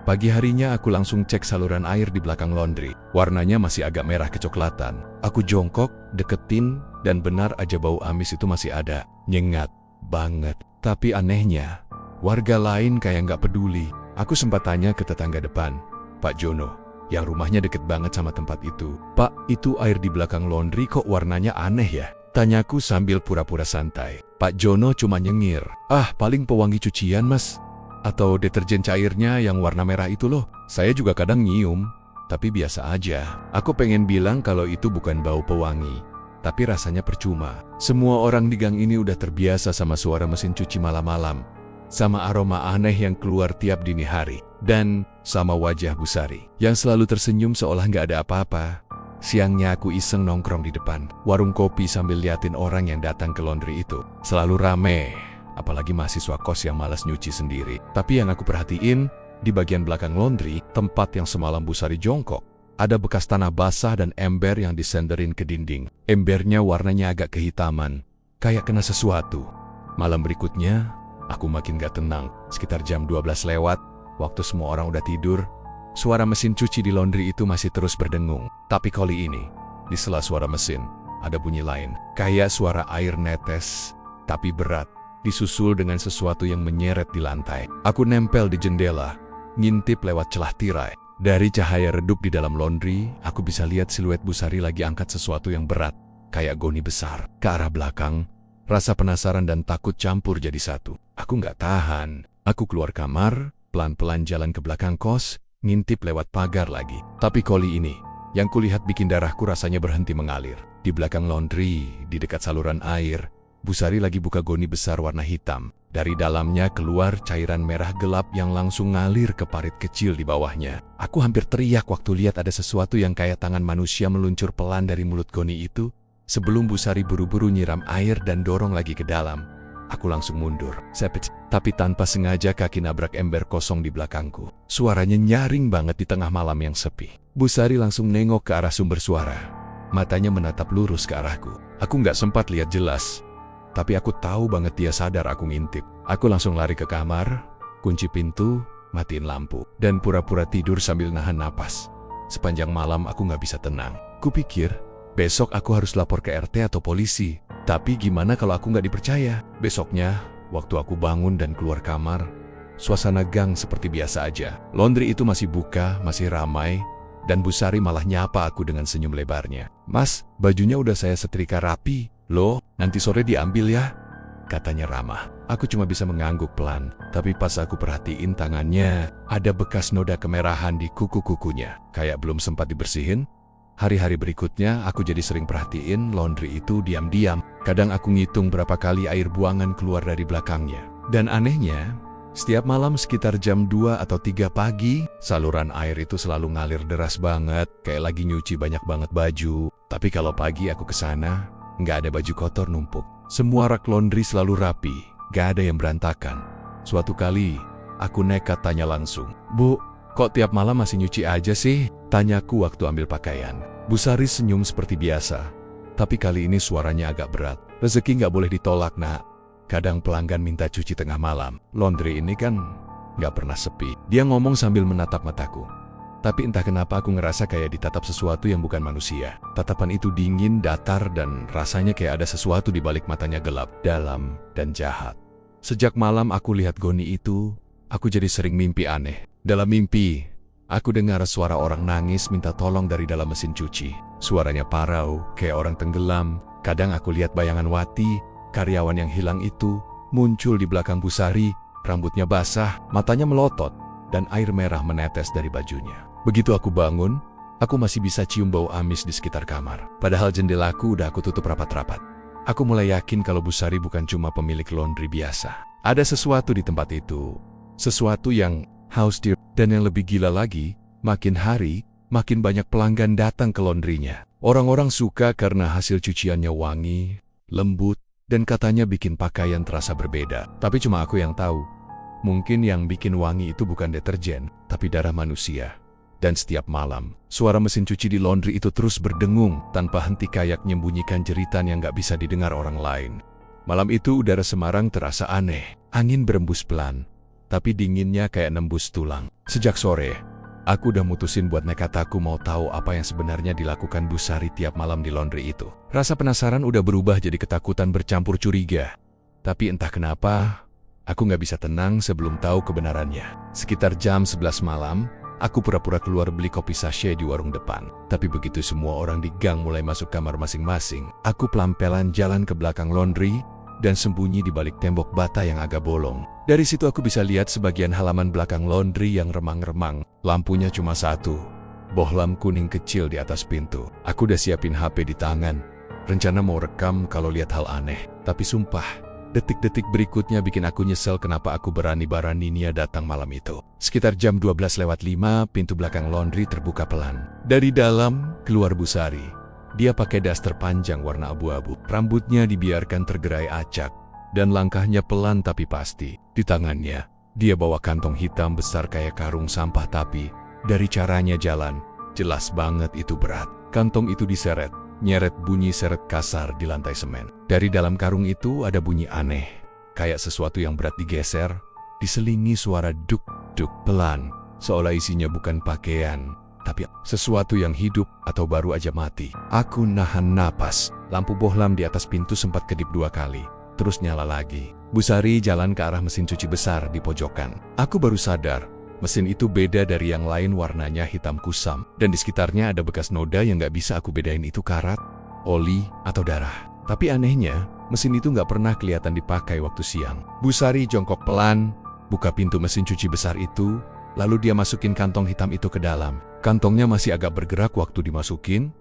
Pagi harinya aku langsung cek saluran air di belakang laundry. Warnanya masih agak merah kecoklatan. Aku jongkok, deketin, dan benar aja bau amis itu masih ada. Nyengat banget. Tapi anehnya, warga lain kayak nggak peduli. Aku sempat tanya ke tetangga depan, Pak Jono, yang rumahnya deket banget sama tempat itu. "Pak, itu air di belakang laundry kok warnanya aneh ya?" Tanyaku sambil pura-pura santai. Pak Jono cuma nyengir, "Ah, paling pewangi cucian, Mas. Atau deterjen cairnya yang warna merah itu loh. Saya juga kadang nyium, tapi biasa aja." Aku pengen bilang kalau itu bukan bau pewangi, tapi rasanya percuma. Semua orang di gang ini udah terbiasa sama suara mesin cuci malam-malam, sama aroma aneh yang keluar tiap dini hari, dan sama wajah Bu Sari yang selalu tersenyum seolah nggak ada apa-apa. Siangnya aku iseng nongkrong di depan warung kopi sambil liatin orang yang datang ke laundry itu. Selalu rame, apalagi mahasiswa kos yang malas nyuci sendiri. Tapi yang aku perhatiin, di bagian belakang laundry, tempat yang semalam Bu Sari jongkok, ada bekas tanah basah dan ember yang disenderin ke dinding. Embernya warnanya agak kehitaman, kayak kena sesuatu. Malam berikutnya, aku makin gak tenang. Sekitar jam 12 lewat, waktu semua orang udah tidur, suara mesin cuci di laundry itu masih terus berdengung. Tapi kali ini, di sela suara mesin, ada bunyi lain. Kayak suara air netes, tapi berat. disusul dengan sesuatu yang menyeret di lantai. Aku nempel di jendela, ngintip lewat celah tirai. Dari cahaya redup di dalam laundry, aku bisa lihat siluet Bu Sari lagi angkat sesuatu yang berat, kayak goni besar, ke arah belakang. Rasa penasaran dan takut campur jadi satu. Aku nggak tahan. Aku keluar kamar, pelan-pelan jalan ke belakang kos, ngintip lewat pagar lagi. Tapi kali ini, yang kulihat bikin darahku rasanya berhenti mengalir. Di belakang laundry, di dekat saluran air, Bu Sari lagi buka goni besar warna hitam. Dari dalamnya keluar cairan merah gelap yang langsung ngalir ke parit kecil di bawahnya. Aku hampir teriak waktu lihat ada sesuatu yang kayak tangan manusia meluncur pelan dari mulut goni itu. Sebelum Bu Sari buru-buru nyiram air dan dorong lagi ke dalam, aku langsung mundur. Tapi tanpa sengaja kaki nabrak ember kosong di belakangku. Suaranya nyaring banget di tengah malam yang sepi. Bu Sari langsung nengok ke arah sumber suara. Matanya menatap lurus ke arahku. Aku nggak sempat lihat jelas, tapi aku tahu banget dia sadar aku ngintip. Aku langsung lari ke kamar, kunci pintu, matiin lampu, dan pura-pura tidur sambil nahan napas. Sepanjang malam aku nggak bisa tenang. Kupikir, besok aku harus lapor ke RT atau polisi. Tapi gimana kalau aku nggak dipercaya? Besoknya, waktu aku bangun dan keluar kamar, suasana gang seperti biasa aja. Laundry itu masih buka, masih ramai, dan Bu Sari malah nyapa aku dengan senyum lebarnya. "Mas, bajunya udah saya setrika rapi. Loh, nanti sore diambil ya," katanya ramah. Aku cuma bisa mengangguk pelan, tapi pas aku perhatiin tangannya, ada bekas noda kemerahan di kuku-kukunya. Kayak belum sempat dibersihin. Hari-hari berikutnya, aku jadi sering perhatiin laundry itu diam-diam. Kadang aku ngitung berapa kali air buangan keluar dari belakangnya. Dan anehnya, setiap malam sekitar jam 2 atau 3 pagi, saluran air itu selalu ngalir deras banget, kayak lagi nyuci banyak banget baju. Tapi kalau pagi aku kesana, nggak ada baju kotor numpuk. Semua rak laundry selalu rapi, nggak ada yang berantakan. Suatu kali, aku nekat tanya langsung, "Bu, kok tiap malam masih nyuci aja sih?" Tanyaku waktu ambil pakaian. Bu Sari senyum seperti biasa, tapi kali ini suaranya agak berat. "Rezeki nggak boleh ditolak, Nak. Kadang pelanggan minta cuci tengah malam. Laundry ini kan nggak pernah sepi." Dia ngomong sambil menatap mataku. Tapi entah kenapa aku ngerasa kayak ditatap sesuatu yang bukan manusia. Tatapan itu dingin, datar, dan rasanya kayak ada sesuatu di balik matanya gelap, dalam, dan jahat. Sejak malam aku lihat goni itu, aku jadi sering mimpi aneh. Dalam mimpi, aku dengar suara orang nangis minta tolong dari dalam mesin cuci. Suaranya parau, kayak orang tenggelam. Kadang aku lihat bayangan Wati, karyawan yang hilang itu, muncul di belakang Bu Sari, rambutnya basah, matanya melotot, dan air merah menetes dari bajunya. Begitu aku bangun, aku masih bisa cium bau amis di sekitar kamar. Padahal jendelaku udah aku tutup rapat-rapat. Aku mulai yakin kalau Bu Sari bukan cuma pemilik laundry biasa. Ada sesuatu di tempat itu. Sesuatu yang haus dia. Dan yang lebih gila lagi, makin hari, makin banyak pelanggan datang ke laundrynya. Orang-orang suka karena hasil cuciannya wangi, lembut, dan katanya bikin pakaian terasa berbeda. Tapi cuma aku yang tahu. Mungkin yang bikin wangi itu bukan deterjen, tapi darah manusia. Dan setiap malam, suara mesin cuci di laundry itu terus berdengung tanpa henti kayak menyembunyikan jeritan yang gak bisa didengar orang lain. Malam itu udara Semarang terasa aneh. Angin berembus pelan, tapi dinginnya kayak nembus tulang. Sejak sore, aku udah mutusin buat nekat aku mau tahu apa yang sebenarnya dilakukan Bu Sari tiap malam di laundry itu. Rasa penasaran udah berubah jadi ketakutan bercampur curiga. Tapi entah kenapa, aku gak bisa tenang sebelum tahu kebenarannya. Sekitar jam 11 malam, aku pura-pura keluar beli kopi sachet di warung depan. Tapi begitu semua orang di gang mulai masuk kamar masing-masing, aku pelan-pelan jalan ke belakang laundry dan sembunyi di balik tembok bata yang agak bolong. Dari situ aku bisa lihat sebagian halaman belakang laundry yang remang-remang. Lampunya cuma satu, bohlam kuning kecil di atas pintu. Aku udah siapin HP di tangan, rencana mau rekam kalau lihat hal aneh. Tapi sumpah, detik-detik berikutnya bikin aku nyesel kenapa aku berani-beraninya datang malam itu. Sekitar jam 12:05, pintu belakang laundry terbuka pelan. Dari dalam, keluar Bu Sari. Dia pakai daster panjang warna abu-abu. Rambutnya dibiarkan tergerai acak, dan langkahnya pelan tapi pasti. Di tangannya, dia bawa kantong hitam besar kayak karung sampah, tapi dari caranya jalan, jelas banget itu berat. Kantong itu diseret, nyeret bunyi seret kasar di lantai semen. Dari dalam karung itu ada bunyi aneh, kayak sesuatu yang berat digeser, diselingi suara duk-duk pelan, seolah isinya bukan pakaian, tapi sesuatu yang hidup atau baru aja mati. Aku nahan napas. Lampu bohlam di atas pintu sempat kedip 2 kali, terus nyala lagi. Bu Sari jalan ke arah mesin cuci besar di pojokan. Aku baru sadar, mesin itu beda dari yang lain, warnanya hitam kusam. Dan di sekitarnya ada bekas noda yang gak bisa aku bedain itu karat, oli, atau darah. Tapi anehnya, mesin itu gak pernah kelihatan dipakai waktu siang. Bu Sari jongkok pelan, buka pintu mesin cuci besar itu, lalu dia masukin kantong hitam itu ke dalam. Kantongnya masih agak bergerak waktu dimasukin,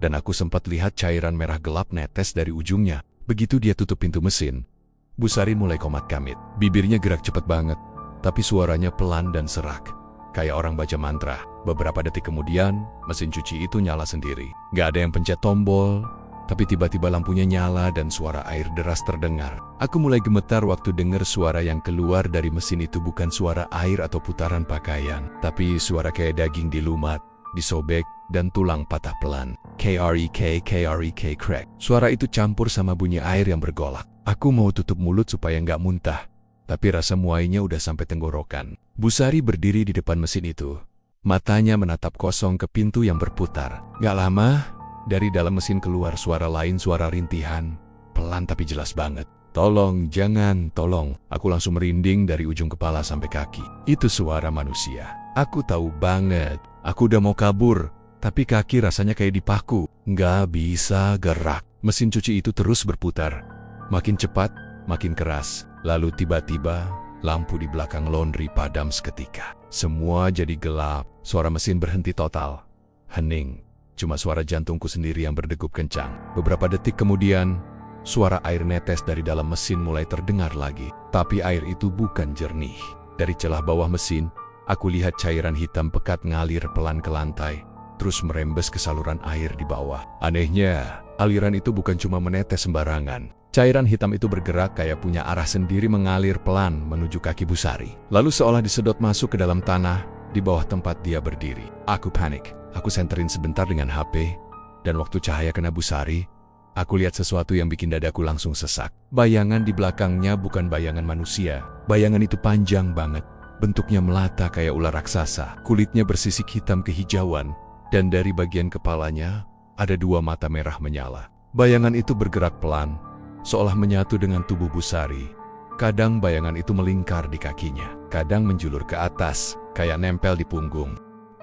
dan aku sempat lihat cairan merah gelap netes dari ujungnya. Begitu dia tutup pintu mesin, Bu Sari mulai komat-kamit. Bibirnya gerak cepat banget, tapi suaranya pelan dan serak, kayak orang baca mantra. Beberapa detik kemudian, mesin cuci itu nyala sendiri. Gak ada yang pencet tombol, tapi tiba-tiba lampunya nyala dan suara air deras terdengar. Aku mulai gemetar waktu dengar suara yang keluar dari mesin itu bukan suara air atau putaran pakaian, tapi suara kayak daging dilumat, disobek, dan tulang patah pelan. Krek, krek, crack. Suara itu campur sama bunyi air yang bergolak. Aku mau tutup mulut supaya nggak muntah, tapi rasa muainya udah sampai tenggorokan. Bu Sari berdiri di depan mesin itu. Matanya menatap kosong ke pintu yang berputar. Gak lama, dari dalam mesin keluar suara lain, suara rintihan. Pelan tapi jelas banget. Tolong, jangan, tolong. Aku langsung merinding dari ujung kepala sampai kaki. Itu suara manusia. Aku tahu banget. Aku udah mau kabur, tapi kaki rasanya kayak dipaku. Nggak bisa gerak. Mesin cuci itu terus berputar. Makin cepat, makin keras. Lalu tiba-tiba, lampu di belakang laundry padam seketika. Semua jadi gelap. Suara mesin berhenti total. Hening. Cuma suara jantungku sendiri yang berdegup kencang. Beberapa detik kemudian, suara air netes dari dalam mesin mulai terdengar lagi. Tapi air itu bukan jernih. Dari celah bawah mesin, aku lihat cairan hitam pekat ngalir pelan ke lantai, terus merembes ke saluran air di bawah. Anehnya, aliran itu bukan cuma menetes sembarangan. Cairan hitam itu bergerak kayak punya arah sendiri, mengalir pelan menuju kaki Bu Sari. Lalu seolah disedot masuk ke dalam tanah di bawah tempat dia berdiri. Aku panik. Aku senterin sebentar dengan HP, dan waktu cahaya kena Bu Sari, aku lihat sesuatu yang bikin dadaku langsung sesak. Bayangan di belakangnya bukan bayangan manusia. Bayangan itu panjang banget. Bentuknya melata kayak ular raksasa. Kulitnya bersisik hitam kehijauan, dan dari bagian kepalanya ada dua mata merah menyala. Bayangan itu bergerak pelan, seolah menyatu dengan tubuh Bu Sari. Kadang bayangan itu melingkar di kakinya, kadang menjulur ke atas, kayak nempel di punggung.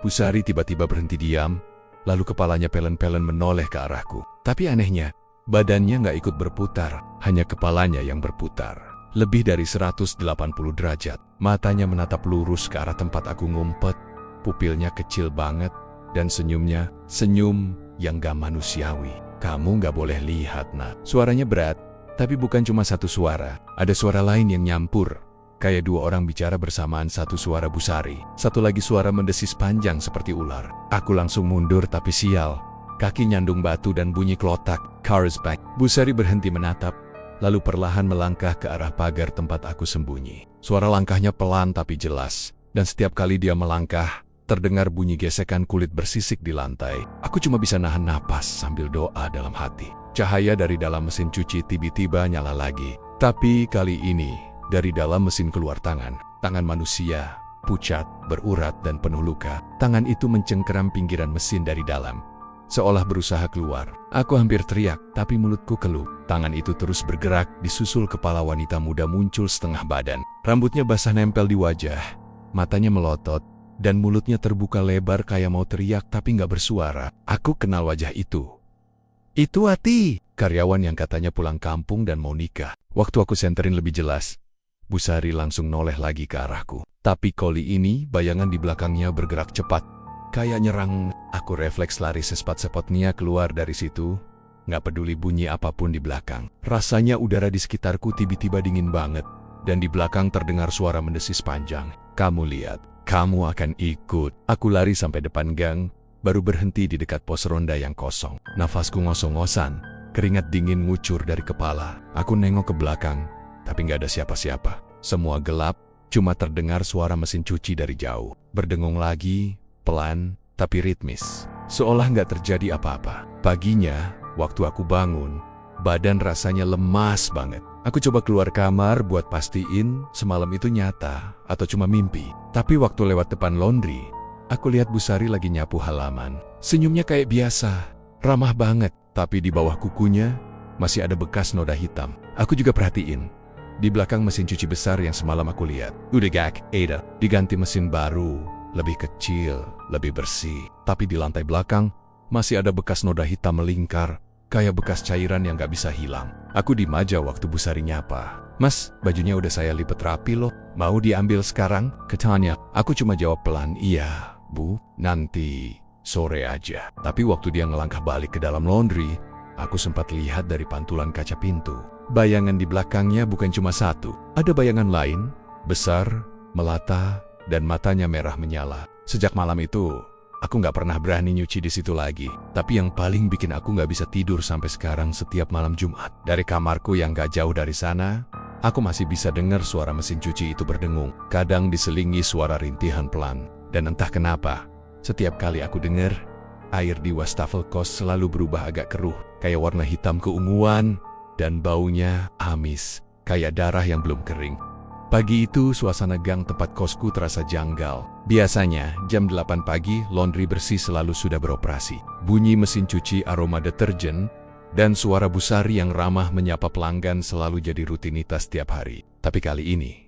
Bu Sari tiba-tiba berhenti diam, lalu kepalanya pelen-pelen menoleh ke arahku. Tapi anehnya, badannya nggak ikut berputar, hanya kepalanya yang berputar. Lebih dari 180 derajat. Matanya menatap lurus ke arah tempat aku ngumpet. Pupilnya kecil banget, dan senyumnya, senyum yang gak manusiawi. Kamu gak boleh lihat, nak. Suaranya berat, tapi bukan cuma satu suara. Ada suara lain yang nyampur, kayak dua orang bicara bersamaan. Satu suara Bu Sari, satu lagi suara mendesis panjang seperti ular. Aku langsung mundur, tapi sial. Kaki nyandung batu dan bunyi klotak. Cars back. Bu Sari berhenti menatap, lalu perlahan melangkah ke arah pagar tempat aku sembunyi. Suara langkahnya pelan tapi jelas, dan setiap kali dia melangkah, terdengar bunyi gesekan kulit bersisik di lantai. Aku cuma bisa nahan napas sambil doa dalam hati. Cahaya dari dalam mesin cuci tiba-tiba nyala lagi. Tapi kali ini, dari dalam mesin keluar tangan. Tangan manusia, pucat, berurat, dan penuh luka. Tangan itu mencengkeram pinggiran mesin dari dalam, seolah berusaha keluar. Aku hampir teriak, tapi mulutku keluh. Tangan itu terus bergerak, disusul kepala wanita muda muncul setengah badan. Rambutnya basah nempel di wajah, matanya melotot, dan mulutnya terbuka lebar kayak mau teriak tapi nggak bersuara. Aku kenal wajah itu. Itu Ati, karyawan yang katanya pulang kampung dan mau nikah. Waktu aku senterin lebih jelas, Bu Sari langsung noleh lagi ke arahku. Tapi kali ini bayangan di belakangnya bergerak cepat, kayak nyerang. Aku refleks lari sesepat-sepatnya keluar dari situ, nggak peduli bunyi apapun di belakang. Rasanya udara di sekitarku tiba-tiba dingin banget, dan di belakang terdengar suara mendesis panjang. Kamu lihat, kamu akan ikut. Aku lari sampai depan gang, baru berhenti di dekat pos ronda yang kosong. Nafasku ngos-ngosan, keringat dingin ngucur dari kepala. Aku nengok ke belakang, tapi nggak ada siapa-siapa. Semua gelap, cuma terdengar suara mesin cuci dari jauh. Berdengung lagi, pelan, tapi ritmis. Seolah nggak terjadi apa-apa. Paginya, waktu aku bangun, badan rasanya lemas banget. Aku coba keluar kamar buat pastiin semalam itu nyata atau cuma mimpi. Tapi waktu lewat depan laundry, aku lihat Bu Sari lagi nyapu halaman. Senyumnya kayak biasa, ramah banget. Tapi di bawah kukunya masih ada bekas noda hitam. Aku juga perhatiin, Di belakang mesin cuci besar yang semalam aku lihat. Udah gak ada. Diganti mesin baru. Lebih kecil, lebih bersih. Tapi di lantai belakang, masih ada bekas noda hitam melingkar. Kayak bekas cairan yang gak bisa hilang. Aku diem aja waktu Bu Sari nyapa. Mas, bajunya udah saya lipet rapi loh. Mau diambil sekarang? Katanya. Aku cuma jawab pelan, iya, Bu. Nanti sore aja. Tapi waktu dia ngelangkah balik ke dalam laundry, aku sempat lihat dari pantulan kaca pintu. Bayangan di belakangnya bukan cuma satu. Ada bayangan lain, besar, melata, dan matanya merah menyala. Sejak malam itu, aku nggak pernah berani nyuci di situ lagi. Tapi yang paling bikin aku nggak bisa tidur sampai sekarang setiap malam Jumat. Dari kamarku yang nggak jauh dari sana, aku masih bisa dengar suara mesin cuci itu berdengung. Kadang diselingi suara rintihan pelan. Dan entah kenapa, setiap kali aku dengar, air di wastafel kos selalu berubah agak keruh. Kayak warna hitam keunguan, dan baunya amis, kayak darah yang belum kering. Pagi itu suasana gang tempat kosku terasa janggal. Biasanya jam 8 pagi laundry bersih selalu sudah beroperasi. Bunyi mesin cuci aroma deterjen dan suara Bu Sari yang ramah menyapa pelanggan selalu jadi rutinitas tiap hari. Tapi kali ini,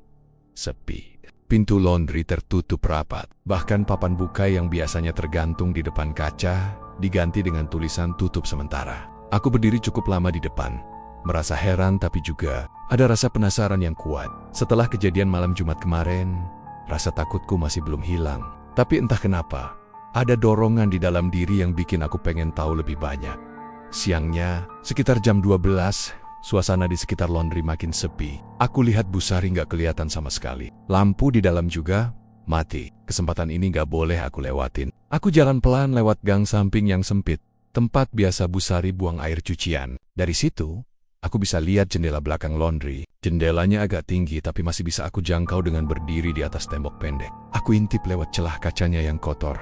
sepi. Pintu laundry tertutup rapat. Bahkan papan buka yang biasanya tergantung di depan kaca diganti dengan tulisan tutup sementara. Aku berdiri cukup lama di depan. Merasa heran tapi juga ada rasa penasaran yang kuat. Setelah kejadian malam Jumat kemarin, rasa takutku masih belum hilang. Tapi entah kenapa, ada dorongan di dalam diri yang bikin aku pengen tahu lebih banyak. Siangnya, sekitar jam 12, suasana di sekitar laundry makin sepi. Aku lihat Bu Sari nggak kelihatan sama sekali. Lampu di dalam juga mati. Kesempatan ini nggak boleh aku lewatin. Aku jalan pelan lewat gang samping yang sempit, tempat biasa Bu Sari buang air cucian. Dari situ, aku bisa lihat jendela belakang laundry. Jendelanya agak tinggi tapi masih bisa aku jangkau dengan berdiri di atas tembok pendek. Aku intip lewat celah kacanya yang kotor.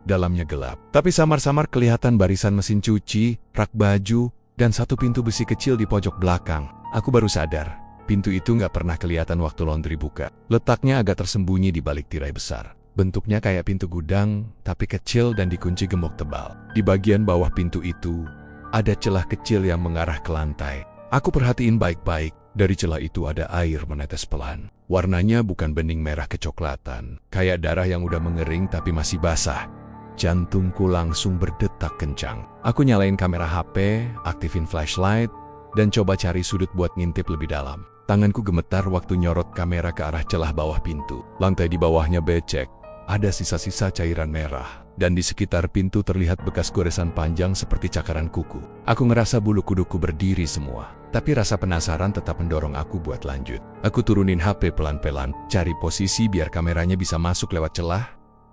Dalamnya gelap, tapi samar-samar kelihatan barisan mesin cuci, rak baju, dan satu pintu besi kecil di pojok belakang. Aku baru sadar, pintu itu nggak pernah kelihatan waktu laundry buka. Letaknya agak tersembunyi di balik tirai besar. Bentuknya kayak pintu gudang, tapi kecil dan dikunci gembok tebal. Di bagian bawah pintu itu, ada celah kecil yang mengarah ke lantai. Aku perhatiin baik-baik. Dari celah itu ada air menetes pelan. Warnanya bukan bening merah kecoklatan, kayak darah yang udah mengering tapi masih basah. Jantungku langsung berdetak kencang. Aku nyalain kamera HP, aktifin flashlight, dan coba cari sudut buat ngintip lebih dalam. Tanganku gemetar waktu nyorot kamera ke arah celah bawah pintu. Lantai di bawahnya becek, ada sisa-sisa cairan merah. Dan di sekitar pintu terlihat bekas goresan panjang seperti cakaran kuku. Aku ngerasa bulu kuduku berdiri semua. Tapi rasa penasaran tetap mendorong aku buat lanjut. Aku turunin HP pelan-pelan, cari posisi biar kameranya bisa masuk lewat celah.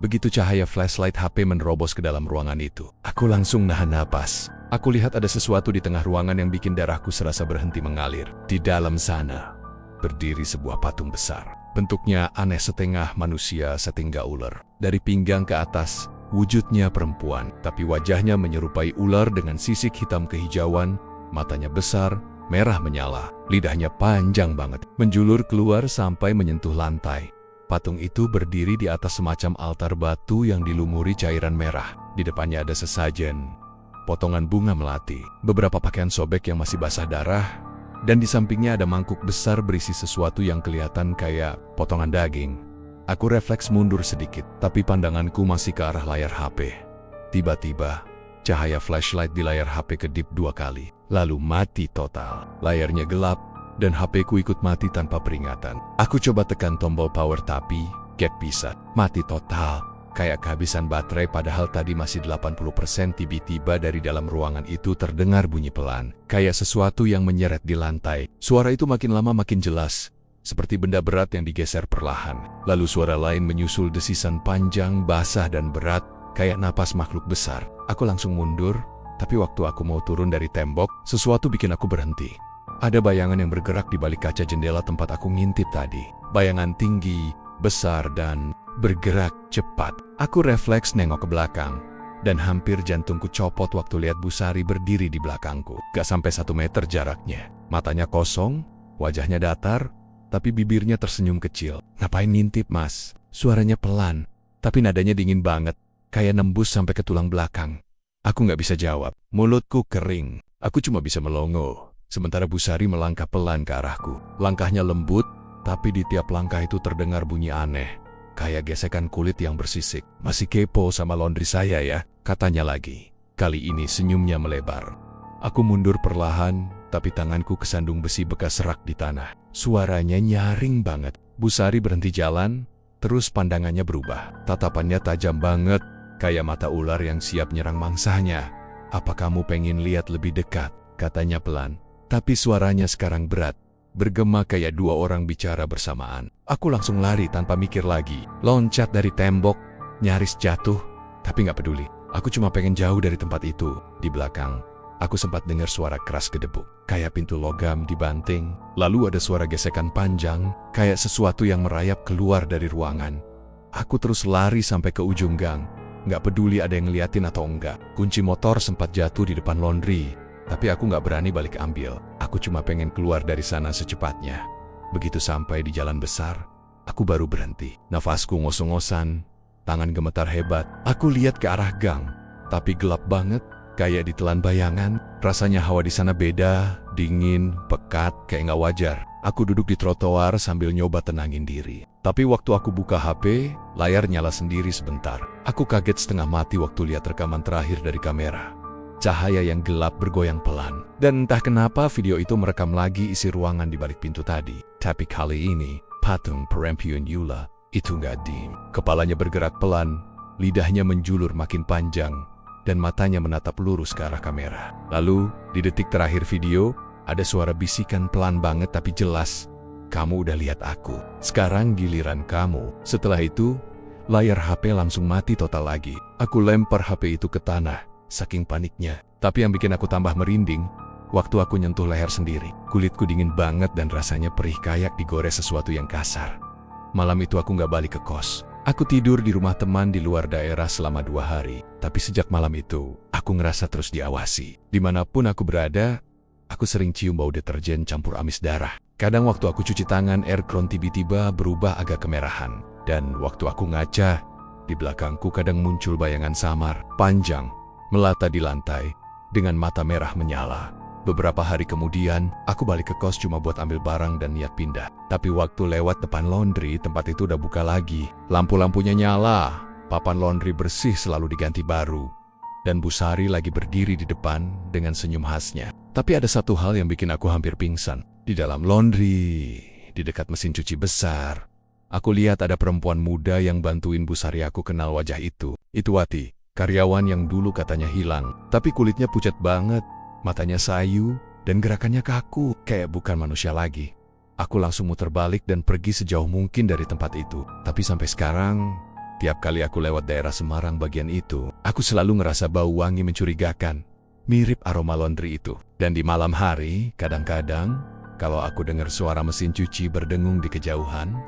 Begitu cahaya flashlight HP menerobos ke dalam ruangan itu, aku langsung nahan napas. Aku lihat ada sesuatu di tengah ruangan yang bikin darahku serasa berhenti mengalir. Di dalam sana, berdiri sebuah patung besar. Bentuknya aneh, setengah manusia, setengah ular. Dari pinggang ke atas, wujudnya perempuan, tapi wajahnya menyerupai ular dengan sisik hitam kehijauan, matanya besar, merah menyala, lidahnya panjang banget, menjulur keluar sampai menyentuh lantai. Patung itu berdiri di atas semacam altar batu yang dilumuri cairan merah. Di depannya ada sesajen, potongan bunga melati, beberapa pakaian sobek yang masih basah darah, dan di sampingnya ada mangkuk besar berisi sesuatu yang kelihatan kayak potongan daging. Aku refleks mundur sedikit, tapi pandanganku masih ke arah layar HP. Tiba-tiba, cahaya flashlight di layar HP kedip 2 kali, lalu mati total. Layarnya gelap, dan HP-ku ikut mati tanpa peringatan. Aku coba tekan tombol power tapi, gak bisa. Mati total, kayak kehabisan baterai padahal tadi masih 80%. Tiba-tiba dari dalam ruangan itu terdengar bunyi pelan, kayak sesuatu yang menyeret di lantai. Suara itu makin lama makin jelas, seperti benda berat yang digeser perlahan. Lalu suara lain menyusul, desisan panjang, basah dan berat, kayak napas makhluk besar. Aku langsung mundur, tapi waktu aku mau turun dari tembok, sesuatu bikin aku berhenti. Ada bayangan yang bergerak di balik kaca jendela tempat aku ngintip tadi. Bayangan tinggi, besar, dan bergerak cepat. Aku refleks nengok ke belakang, dan hampir jantungku copot waktu lihat Bu Sari berdiri di belakangku. Gak sampai 1 meter jaraknya. Matanya kosong, wajahnya datar, tapi bibirnya tersenyum kecil. Ngapain ngintip, Mas? Suaranya pelan, tapi nadanya dingin banget, kayak nembus sampai ke tulang belakang. Aku gak bisa jawab. Mulutku kering. Aku cuma bisa melongo. Sementara Bu Sari melangkah pelan ke arahku. Langkahnya lembut, tapi di tiap langkah itu terdengar bunyi aneh. Kayak gesekan kulit yang bersisik. Masih kepo sama laundry saya ya, katanya lagi. Kali ini senyumnya melebar. Aku mundur perlahan, tapi tanganku kesandung besi bekas serak di tanah. Suaranya nyaring banget. Bu Sari berhenti jalan, terus pandangannya berubah. Tatapannya tajam banget, kayak mata ular yang siap nyerang mangsanya. "Apa kamu pengen lihat lebih dekat?" katanya pelan. Tapi suaranya sekarang berat, bergema kayak dua orang bicara bersamaan. Aku langsung lari tanpa mikir lagi. Loncat dari tembok, nyaris jatuh, tapi gak peduli. Aku cuma pengen jauh dari tempat itu. Di belakang, aku sempat dengar suara keras gedebuk, kayak pintu logam dibanting. Lalu ada suara gesekan panjang, kayak sesuatu yang merayap keluar dari ruangan. Aku terus lari sampai ke ujung gang. Gak peduli ada yang ngeliatin atau enggak. Kunci motor sempat jatuh di depan laundry. Tapi aku gak berani balik ambil. Aku cuma pengen keluar dari sana secepatnya. Begitu sampai di jalan besar, aku baru berhenti. Nafasku ngos-ngosan, tangan gemetar hebat. Aku lihat ke arah gang, tapi gelap banget, kayak ditelan bayangan. Rasanya hawa di sana beda, dingin, pekat, kayak gak wajar. Aku duduk di trotoar sambil nyoba tenangin diri. Tapi waktu aku buka HP, layar nyala sendiri sebentar. Aku kaget setengah mati waktu lihat rekaman terakhir dari kamera. Cahaya yang gelap bergoyang pelan. Dan entah kenapa video itu merekam lagi isi ruangan di balik pintu tadi. Tapi kali ini, patung perempuan Yula itu gak diem. Kepalanya bergerak pelan, lidahnya menjulur makin panjang, dan matanya menatap lurus ke arah kamera. Lalu, di detik terakhir video, ada suara bisikan pelan banget tapi jelas. "Kamu udah lihat aku. Sekarang giliran kamu." Setelah itu, layar HP langsung mati total lagi. Aku lempar HP itu ke tanah. Saking paniknya. Tapi yang bikin aku tambah merinding, waktu aku nyentuh leher sendiri. Kulitku dingin banget dan rasanya perih kayak digores sesuatu yang kasar. Malam itu aku gak balik ke kos. Aku tidur di rumah teman di luar daerah selama 2 hari. Tapi sejak malam itu, aku ngerasa terus diawasi. Dimanapun aku berada, aku sering cium bau deterjen campur amis darah. Kadang waktu aku cuci tangan, air kron tiba-tiba berubah agak kemerahan. Dan waktu aku ngaca, di belakangku kadang muncul bayangan samar, panjang, melata di lantai, dengan mata merah menyala. Beberapa hari kemudian, aku balik ke kos cuma buat ambil barang dan niat pindah. Tapi waktu lewat depan laundry, tempat itu udah buka lagi. Lampu-lampunya nyala, papan laundry bersih selalu diganti baru. Dan Bu Sari lagi berdiri di depan dengan senyum khasnya. Tapi ada satu hal yang bikin aku hampir pingsan. Di dalam laundry, di dekat mesin cuci besar, aku lihat ada perempuan muda yang bantuin Bu Sari. Aku kenal wajah itu. Itu Wati. Karyawan yang dulu katanya hilang, tapi kulitnya pucat banget, matanya sayu, dan gerakannya kaku, kayak bukan manusia lagi. Aku langsung muter balik dan pergi sejauh mungkin dari tempat itu. Tapi sampai sekarang, tiap kali aku lewat daerah Semarang bagian itu, aku selalu ngerasa bau wangi mencurigakan, mirip aroma laundry itu. Dan di malam hari, kadang-kadang, kalau aku dengar suara mesin cuci berdengung di kejauhan,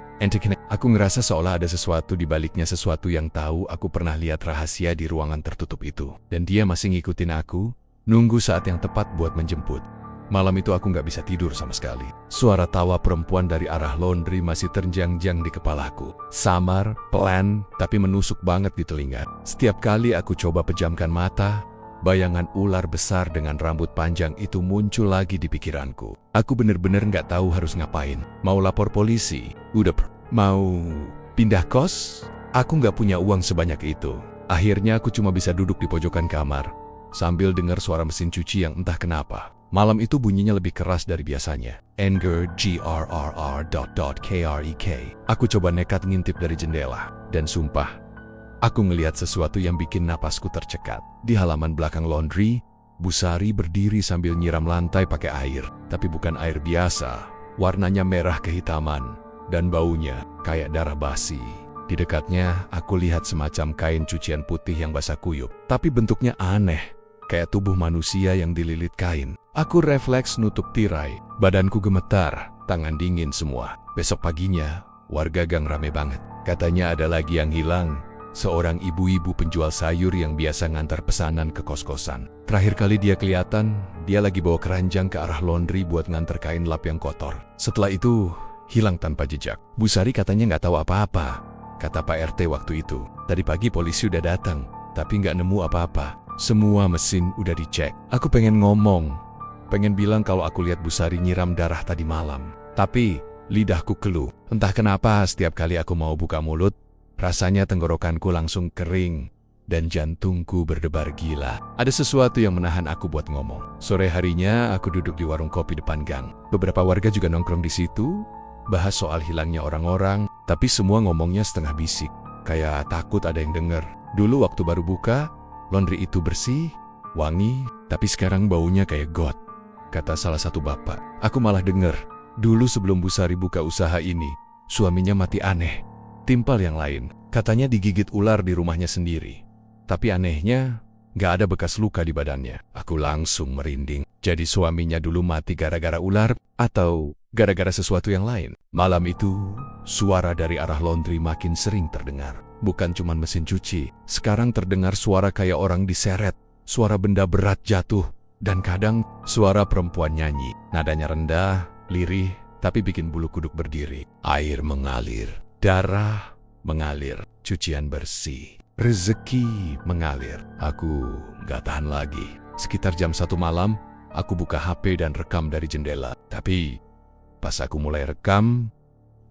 aku ngerasa seolah ada sesuatu di baliknya, sesuatu yang tahu aku pernah lihat rahasia di ruangan tertutup itu. Dan dia masih ngikutin aku, nunggu saat yang tepat buat menjemput. Malam itu aku gak bisa tidur sama sekali. Suara tawa perempuan dari arah laundry masih ternjang-jang di kepalaku. Samar, pelan, tapi menusuk banget di telinga. Setiap kali aku coba pejamkan mata, bayangan ular besar dengan rambut panjang itu muncul lagi di pikiranku. Aku bener-bener gak tahu harus ngapain. Mau lapor polisi? Mau pindah kos? Aku gak punya uang sebanyak itu. Akhirnya aku cuma bisa duduk di pojokan kamar, sambil dengar suara mesin cuci yang entah kenapa. Malam itu bunyinya lebih keras dari biasanya. Anger grrr.krek. Aku coba nekat ngintip dari jendela. Dan sumpah, aku ngelihat sesuatu yang bikin napasku tercekat. Di halaman belakang laundry, Bu Sari berdiri sambil nyiram lantai pakai air. Tapi bukan air biasa. Warnanya merah kehitaman. Dan baunya kayak darah basi. Di dekatnya, aku lihat semacam kain cucian putih yang basah kuyup. Tapi bentuknya aneh, kayak tubuh manusia yang dililit kain. Aku refleks nutup tirai. Badanku gemetar, tangan dingin semua. Besok paginya, warga gang rame banget. Katanya ada lagi yang hilang. Seorang ibu-ibu penjual sayur yang biasa ngantar pesanan ke kos-kosan. Terakhir kali dia kelihatan, dia lagi bawa keranjang ke arah laundry buat ngantar kain lap yang kotor. Setelah itu, hilang tanpa jejak. Bu Sari katanya nggak tahu apa-apa, kata Pak RT waktu itu. Tadi pagi polisi udah datang, tapi nggak nemu apa-apa. Semua mesin udah dicek. Aku pengen ngomong, Pengen bilang kalau aku lihat Bu Sari nyiram darah tadi malam. Tapi lidahku keluh. Entah kenapa setiap kali aku mau buka mulut, rasanya tenggorokanku langsung kering dan jantungku berdebar gila. Ada sesuatu yang menahan aku buat ngomong. Sore harinya aku duduk di warung kopi depan gang. Beberapa warga juga nongkrong di situ, bahas soal hilangnya orang-orang, tapi semua ngomongnya setengah bisik, kayak takut ada yang denger. Dulu waktu baru buka, laundry itu bersih, wangi, tapi sekarang baunya kayak got, kata salah satu bapak. Aku malah denger, dulu sebelum Bu Sari buka usaha ini, suaminya mati aneh. Timpal yang lain, katanya digigit ular di rumahnya sendiri. Tapi anehnya, gak ada bekas luka di badannya. Aku langsung merinding. Jadi suaminya dulu mati gara-gara ular atau gara-gara sesuatu yang lain. Malam itu, suara dari arah laundry makin sering terdengar. Bukan cuma mesin cuci. Sekarang terdengar suara kayak orang diseret, suara benda berat jatuh, dan kadang suara perempuan nyanyi. Nadanya rendah, lirih, tapi bikin bulu kuduk berdiri. Air mengalir, darah mengalir, cucian bersih. Rezeki mengalir. Aku gak tahan lagi. Sekitar jam 1 malam, aku buka HP dan rekam dari jendela. Tapi, pas aku mulai rekam,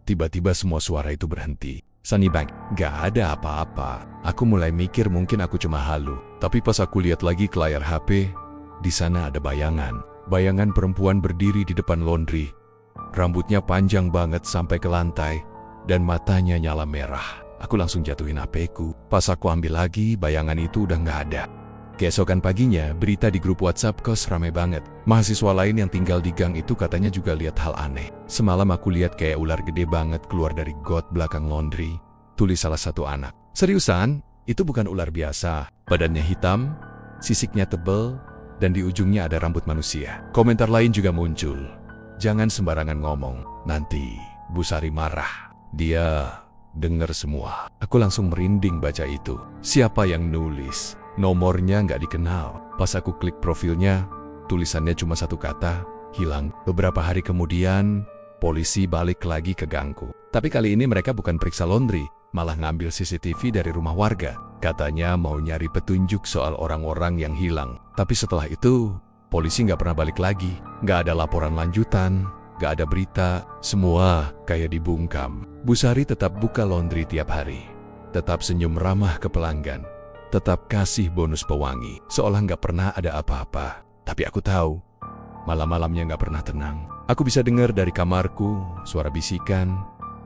tiba-tiba semua suara itu berhenti. Sunny Bank, gak ada apa-apa. Aku mulai mikir mungkin aku cuma halu. Tapi pas aku lihat lagi ke layar HP, di sana ada bayangan. Bayangan perempuan berdiri di depan laundry. Rambutnya panjang banget sampai ke lantai, dan matanya nyala merah. Aku langsung jatuhin HP-ku. Pas aku ambil lagi, bayangan itu udah nggak ada. Keesokan paginya, berita di grup WhatsApp kos rame banget. Mahasiswa lain yang tinggal di gang itu katanya juga lihat hal aneh. Semalam aku lihat kayak ular gede banget keluar dari got belakang laundry, tulis salah satu anak. Seriusan? Itu bukan ular biasa. Badannya hitam, sisiknya tebel, dan di ujungnya ada rambut manusia. Komentar lain juga muncul. Jangan sembarangan ngomong, nanti Bu Sari marah. Dia dengar semua. Aku langsung merinding baca itu. Siapa yang nulis? Nomornya nggak dikenal. Pas aku klik profilnya, tulisannya cuma satu kata, hilang. Beberapa hari kemudian, polisi balik lagi ke gangku. Tapi kali ini mereka bukan periksa laundry, malah ngambil CCTV dari rumah warga. Katanya mau nyari petunjuk soal orang-orang yang hilang. Tapi setelah itu, polisi nggak pernah balik lagi. Nggak ada laporan lanjutan. Gak ada berita, semua kayak dibungkam. Bu Sari tetap buka laundry tiap hari. Tetap senyum ramah ke pelanggan. Tetap kasih bonus pewangi. Seolah gak pernah ada apa-apa. Tapi aku tahu, malam-malamnya gak pernah tenang. Aku bisa dengar dari kamarku, suara bisikan.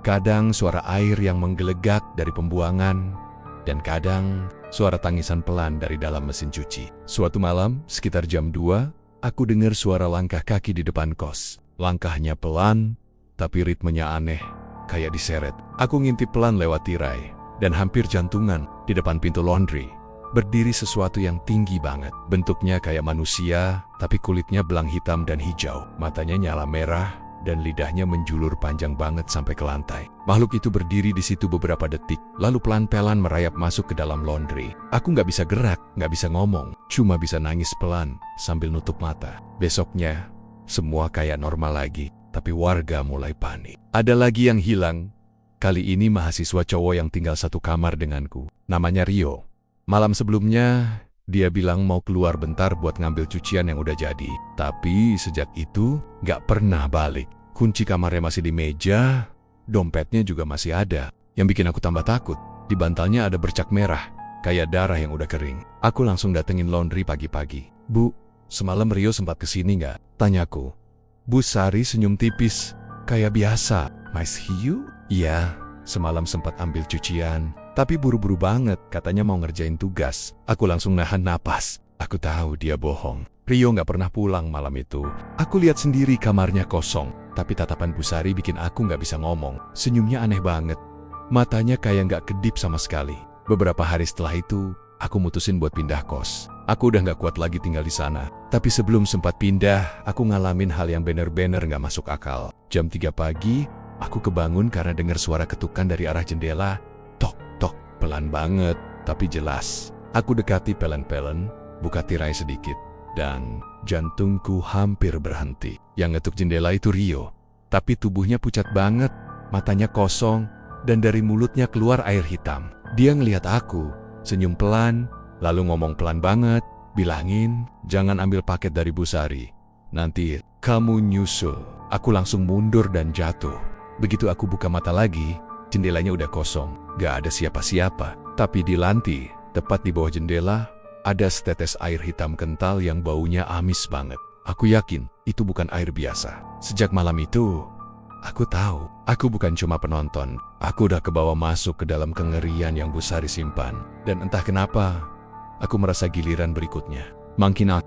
Kadang suara air yang menggelegak dari pembuangan. Dan kadang suara tangisan pelan dari dalam mesin cuci. Suatu malam, sekitar jam 2, aku dengar suara langkah kaki di depan kos. Langkahnya pelan, tapi ritmenya aneh, kayak diseret. Aku ngintip pelan lewat tirai, dan hampir jantungan di depan pintu laundry. Berdiri sesuatu yang tinggi banget. Bentuknya kayak manusia, tapi kulitnya belang hitam dan hijau. Matanya nyala merah, dan lidahnya menjulur panjang banget sampai ke lantai. Makhluk itu berdiri di situ beberapa detik, lalu pelan-pelan merayap masuk ke dalam laundry. Aku nggak bisa gerak, nggak bisa ngomong, cuma bisa nangis pelan sambil nutup mata. Besoknya, semua kayak normal lagi, tapi warga mulai panik. Ada lagi yang hilang. Kali ini mahasiswa cowok yang tinggal satu kamar denganku. Namanya Rio. Malam sebelumnya, dia bilang mau keluar bentar buat ngambil cucian yang udah jadi. Tapi sejak itu, gak pernah balik. Kunci kamarnya masih di meja, dompetnya juga masih ada. Yang bikin aku tambah takut, di bantalnya ada bercak merah, kayak darah yang udah kering. Aku langsung datengin laundry pagi-pagi. Bu, semalam Rio sempat kesini nggak? Tanyaku. Bu Sari senyum tipis, kayak biasa. Miss you? Iya, semalam sempat ambil cucian, tapi buru-buru banget, katanya mau ngerjain tugas. Aku langsung nahan napas. Aku tahu dia bohong. Rio nggak pernah pulang malam itu. Aku lihat sendiri kamarnya kosong, tapi tatapan Bu Sari bikin aku nggak bisa ngomong. Senyumnya aneh banget. Matanya kayak nggak kedip sama sekali. Beberapa hari setelah itu, aku mutusin buat pindah kos. Aku udah gak kuat lagi tinggal di sana. Tapi sebelum sempat pindah, aku ngalamin hal yang bener-bener gak masuk akal. Jam 3 pagi, aku kebangun karena dengar suara ketukan dari arah jendela. Tok, tok, pelan banget, tapi jelas. Aku dekati pelan-pelan, buka tirai sedikit, dan jantungku hampir berhenti. Yang ngetuk jendela itu Rio, tapi tubuhnya pucat banget, matanya kosong, dan dari mulutnya keluar air hitam. Dia ngelihat aku, senyum pelan, lalu ngomong pelan banget, bilangin, jangan ambil paket dari Bu Sari. Nanti kamu nyusul. Aku langsung mundur dan jatuh. Begitu aku buka mata lagi, jendelanya udah kosong. Gak ada siapa-siapa. Tapi di lantai, tepat di bawah jendela, ada setetes air hitam kental yang baunya amis banget. Aku yakin itu bukan air biasa. Sejak malam itu, aku tahu, aku bukan cuma penonton. Aku udah kebawa masuk ke dalam kengerian yang Busari simpan. Dan entah kenapa, aku merasa giliran berikutnya. Makin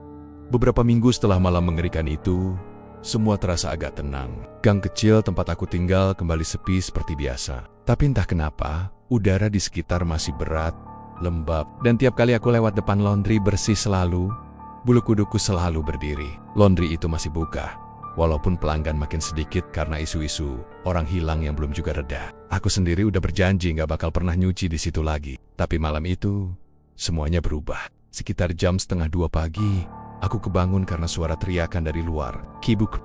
beberapa minggu setelah malam mengerikan itu, semua terasa agak tenang. Gang kecil tempat aku tinggal kembali sepi seperti biasa. Tapi entah kenapa, udara di sekitar masih berat, lembab. Dan tiap kali aku lewat depan laundry bersih selalu, bulu kuduku selalu berdiri. Laundry itu masih buka, walaupun pelanggan makin sedikit karena isu-isu orang hilang yang belum juga reda. Aku sendiri udah berjanji gak bakal pernah nyuci di situ lagi. Tapi malam itu, semuanya berubah. Sekitar jam 1:30 pagi, aku kebangun karena suara teriakan dari luar. Kibuk.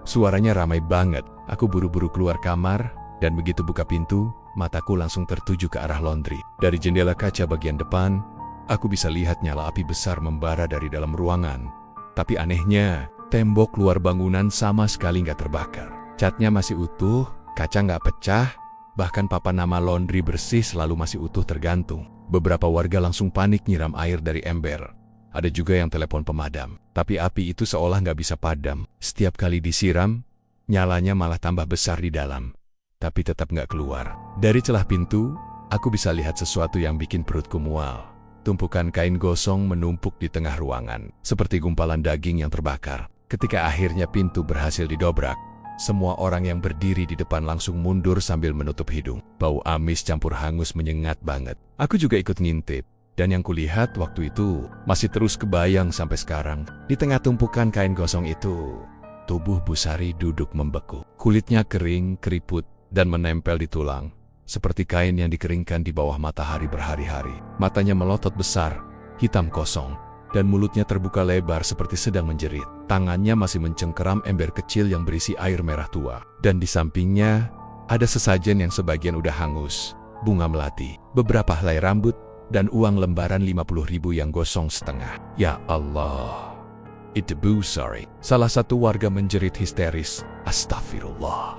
Suaranya ramai banget. Aku buru-buru keluar kamar, dan begitu buka pintu, mataku langsung tertuju ke arah laundry. Dari jendela kaca bagian depan, aku bisa lihat nyala api besar membara dari dalam ruangan. Tapi anehnya, tembok luar bangunan sama sekali nggak terbakar. Catnya masih utuh, kaca nggak pecah, bahkan papan nama laundry bersih selalu masih utuh tergantung. Beberapa warga langsung panik nyiram air dari ember. Ada juga yang telepon pemadam. Tapi api itu seolah nggak bisa padam. Setiap kali disiram, nyalanya malah tambah besar di dalam. Tapi tetap nggak keluar. Dari celah pintu, aku bisa lihat sesuatu yang bikin perutku mual. Tumpukan kain gosong menumpuk di tengah ruangan, seperti gumpalan daging yang terbakar. Ketika akhirnya pintu berhasil didobrak, semua orang yang berdiri di depan langsung mundur sambil menutup hidung. Bau amis campur hangus menyengat banget. Aku juga ikut ngintip, dan yang kulihat waktu itu masih terus kebayang sampai sekarang. Di tengah tumpukan kain gosong itu, tubuh Busari duduk membeku. Kulitnya kering, keriput, dan menempel di tulang, seperti kain yang dikeringkan di bawah matahari berhari-hari. Matanya melotot besar, hitam kosong, dan mulutnya terbuka lebar seperti sedang menjerit. Tangannya masih mencengkeram ember kecil yang berisi air merah tua. Dan di sampingnya, ada sesajen yang sebagian udah hangus, bunga melati, beberapa helai rambut, dan uang lembaran 50.000 yang gosong setengah. Ya Allah, itu Busari. Salah satu warga menjerit histeris, astagfirullah.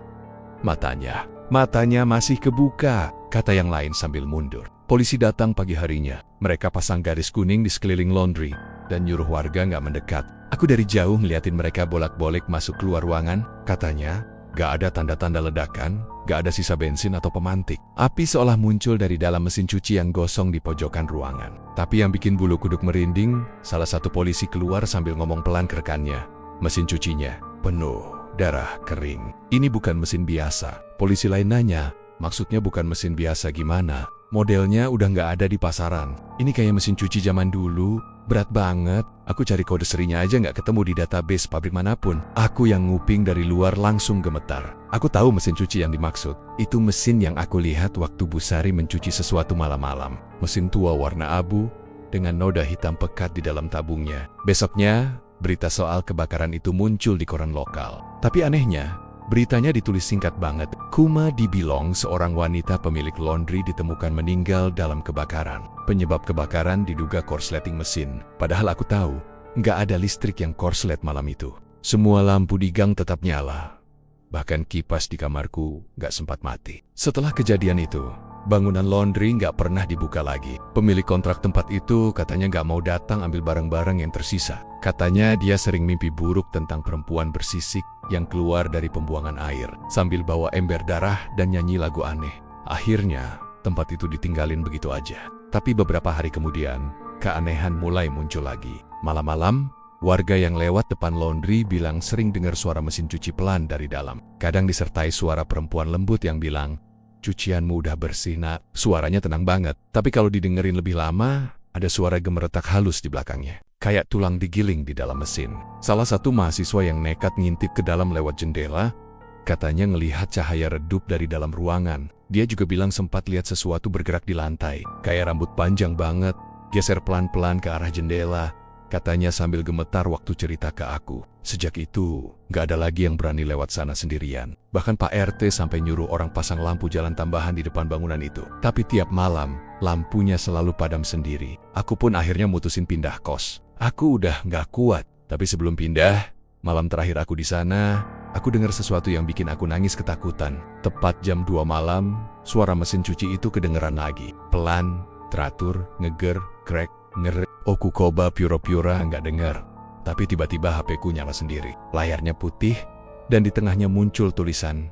Matanya masih kebuka, kata yang lain sambil mundur. Polisi datang pagi harinya. Mereka pasang garis kuning di sekeliling laundry dan nyuruh warga nggak mendekat. Aku dari jauh ngeliatin mereka bolak-balik masuk keluar ruangan. Katanya, gak ada tanda-tanda ledakan, gak ada sisa bensin atau pemantik. Api seolah muncul dari dalam mesin cuci yang gosong di pojokan ruangan. Tapi yang bikin bulu kuduk merinding, salah satu polisi keluar sambil ngomong pelan ke rekannya. Mesin cucinya penuh darah kering. Ini bukan mesin biasa. Polisi lain nanya, maksudnya bukan mesin biasa gimana? Modelnya udah nggak ada di pasaran. Ini kayak mesin cuci zaman dulu, berat banget. Aku cari kode serinya aja nggak ketemu di database pabrik manapun. Aku yang nguping dari luar langsung gemetar. Aku tahu mesin cuci yang dimaksud. Itu mesin yang aku lihat waktu Busari mencuci sesuatu malam-malam. Mesin tua warna abu, dengan noda hitam pekat di dalam tabungnya. Besoknya, berita soal kebakaran itu muncul di koran lokal. Tapi anehnya, beritanya ditulis singkat banget. Kuma Dibilong, seorang wanita pemilik laundry, ditemukan meninggal dalam kebakaran. Penyebab kebakaran diduga korsleting mesin. Padahal aku tahu, nggak ada listrik yang korslet malam itu. Semua lampu di gang tetap nyala. Bahkan kipas di kamarku nggak sempat mati. Setelah kejadian itu, bangunan laundry nggak pernah dibuka lagi. Pemilik kontrak tempat itu katanya nggak mau datang ambil barang-barang yang tersisa. Katanya dia sering mimpi buruk tentang perempuan bersisik yang keluar dari pembuangan air sambil bawa ember darah dan nyanyi lagu aneh. Akhirnya, tempat itu ditinggalin begitu aja. Tapi beberapa hari kemudian, keanehan mulai muncul lagi. Malam-malam, warga yang lewat depan laundry bilang sering dengar suara mesin cuci pelan dari dalam. Kadang disertai suara perempuan lembut yang bilang, "Cucianmu udah bersih, nak." Suaranya tenang banget, tapi kalau didengerin lebih lama, ada suara gemeretak halus di belakangnya. Kayak tulang digiling di dalam mesin. Salah satu mahasiswa yang nekat ngintip ke dalam lewat jendela, katanya ngelihat cahaya redup dari dalam ruangan. Dia juga bilang sempat lihat sesuatu bergerak di lantai, kayak rambut panjang banget, geser pelan-pelan ke arah jendela. Katanya sambil gemetar waktu cerita ke aku. Sejak itu, gak ada lagi yang berani lewat sana sendirian. Bahkan Pak RT sampai nyuruh orang pasang lampu jalan tambahan di depan bangunan itu. Tapi tiap malam, lampunya selalu padam sendiri. Aku pun akhirnya mutusin pindah kos. Aku udah gak kuat. Tapi sebelum pindah, Malam terakhir aku di sana, aku dengar sesuatu yang bikin aku nangis ketakutan. Tepat jam 2 malam, suara mesin cuci itu kedengeran lagi. Pelan, teratur, ngeger, krek, nger. Oku coba pura-pura nggak dengar. Tapi tiba-tiba HP-ku nyala sendiri. Layarnya putih, dan di tengahnya muncul tulisan,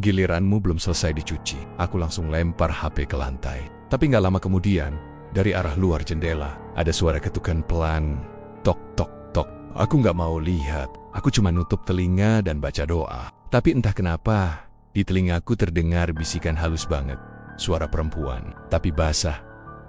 "Giliranmu belum selesai dicuci." Aku langsung lempar HP ke lantai. Tapi nggak lama kemudian, dari arah luar jendela, ada suara ketukan pelan. Tok, tok, tok. Aku nggak mau lihat. Aku cuma nutup telinga dan baca doa. Tapi entah kenapa, di telingaku terdengar bisikan halus banget. Suara perempuan, tapi basah.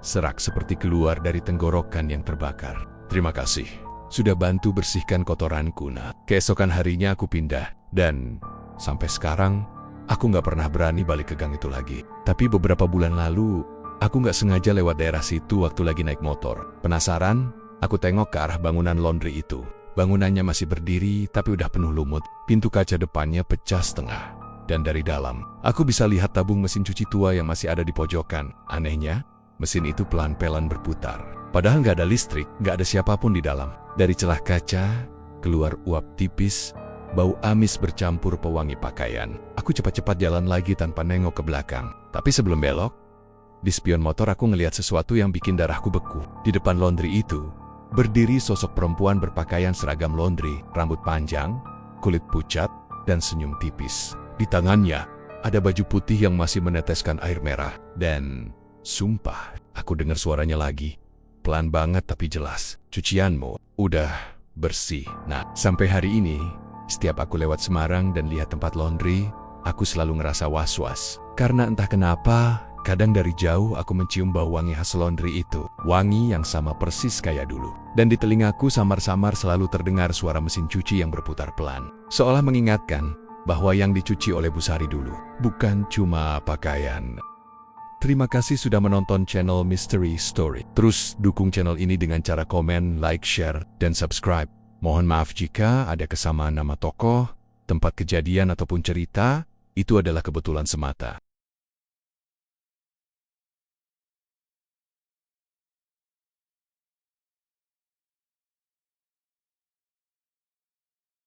Serak seperti keluar dari tenggorokan yang terbakar. "Terima kasih. Sudah bantu bersihkan kotoranku, nak." Keesokan harinya aku pindah. Dan sampai sekarang, aku nggak pernah berani balik ke gang itu lagi. Tapi beberapa bulan lalu, aku nggak sengaja lewat daerah situ waktu lagi naik motor. Penasaran? Aku tengok ke arah bangunan laundry itu. Bangunannya masih berdiri, tapi udah penuh lumut. Pintu kaca depannya pecah setengah. Dan dari dalam, aku bisa lihat tabung mesin cuci tua yang masih ada di pojokan. Anehnya, mesin itu pelan-pelan berputar. Padahal nggak ada listrik, nggak ada siapapun di dalam. Dari celah kaca, keluar uap tipis, bau amis bercampur pewangi pakaian. Aku cepat-cepat jalan lagi tanpa nengok ke belakang. Tapi sebelum belok, di spion motor aku ngelihat sesuatu yang bikin darahku beku. Di depan laundry itu, berdiri sosok perempuan berpakaian seragam laundry, rambut panjang, kulit pucat, dan senyum tipis. Di tangannya, ada baju putih yang masih meneteskan air merah. Dan, sumpah, aku dengar suaranya lagi. Pelan banget tapi jelas. "Cucianmu udah bersih." Nah, sampai hari ini, setiap aku lewat Semarang dan lihat tempat laundry, aku selalu ngerasa was-was. Karena entah kenapa, kadang dari jauh aku mencium bau wangi khas laundry itu. Wangi yang sama persis kayak dulu. Dan di telingaku samar-samar selalu terdengar suara mesin cuci yang berputar pelan. Seolah mengingatkan bahwa yang dicuci oleh Bu Sari dulu bukan cuma pakaian. Terima kasih sudah menonton channel Mystery Story. Terus dukung channel ini dengan cara komen, like, share, dan subscribe. Mohon maaf jika ada kesamaan nama tokoh, tempat kejadian ataupun cerita, itu adalah kebetulan semata.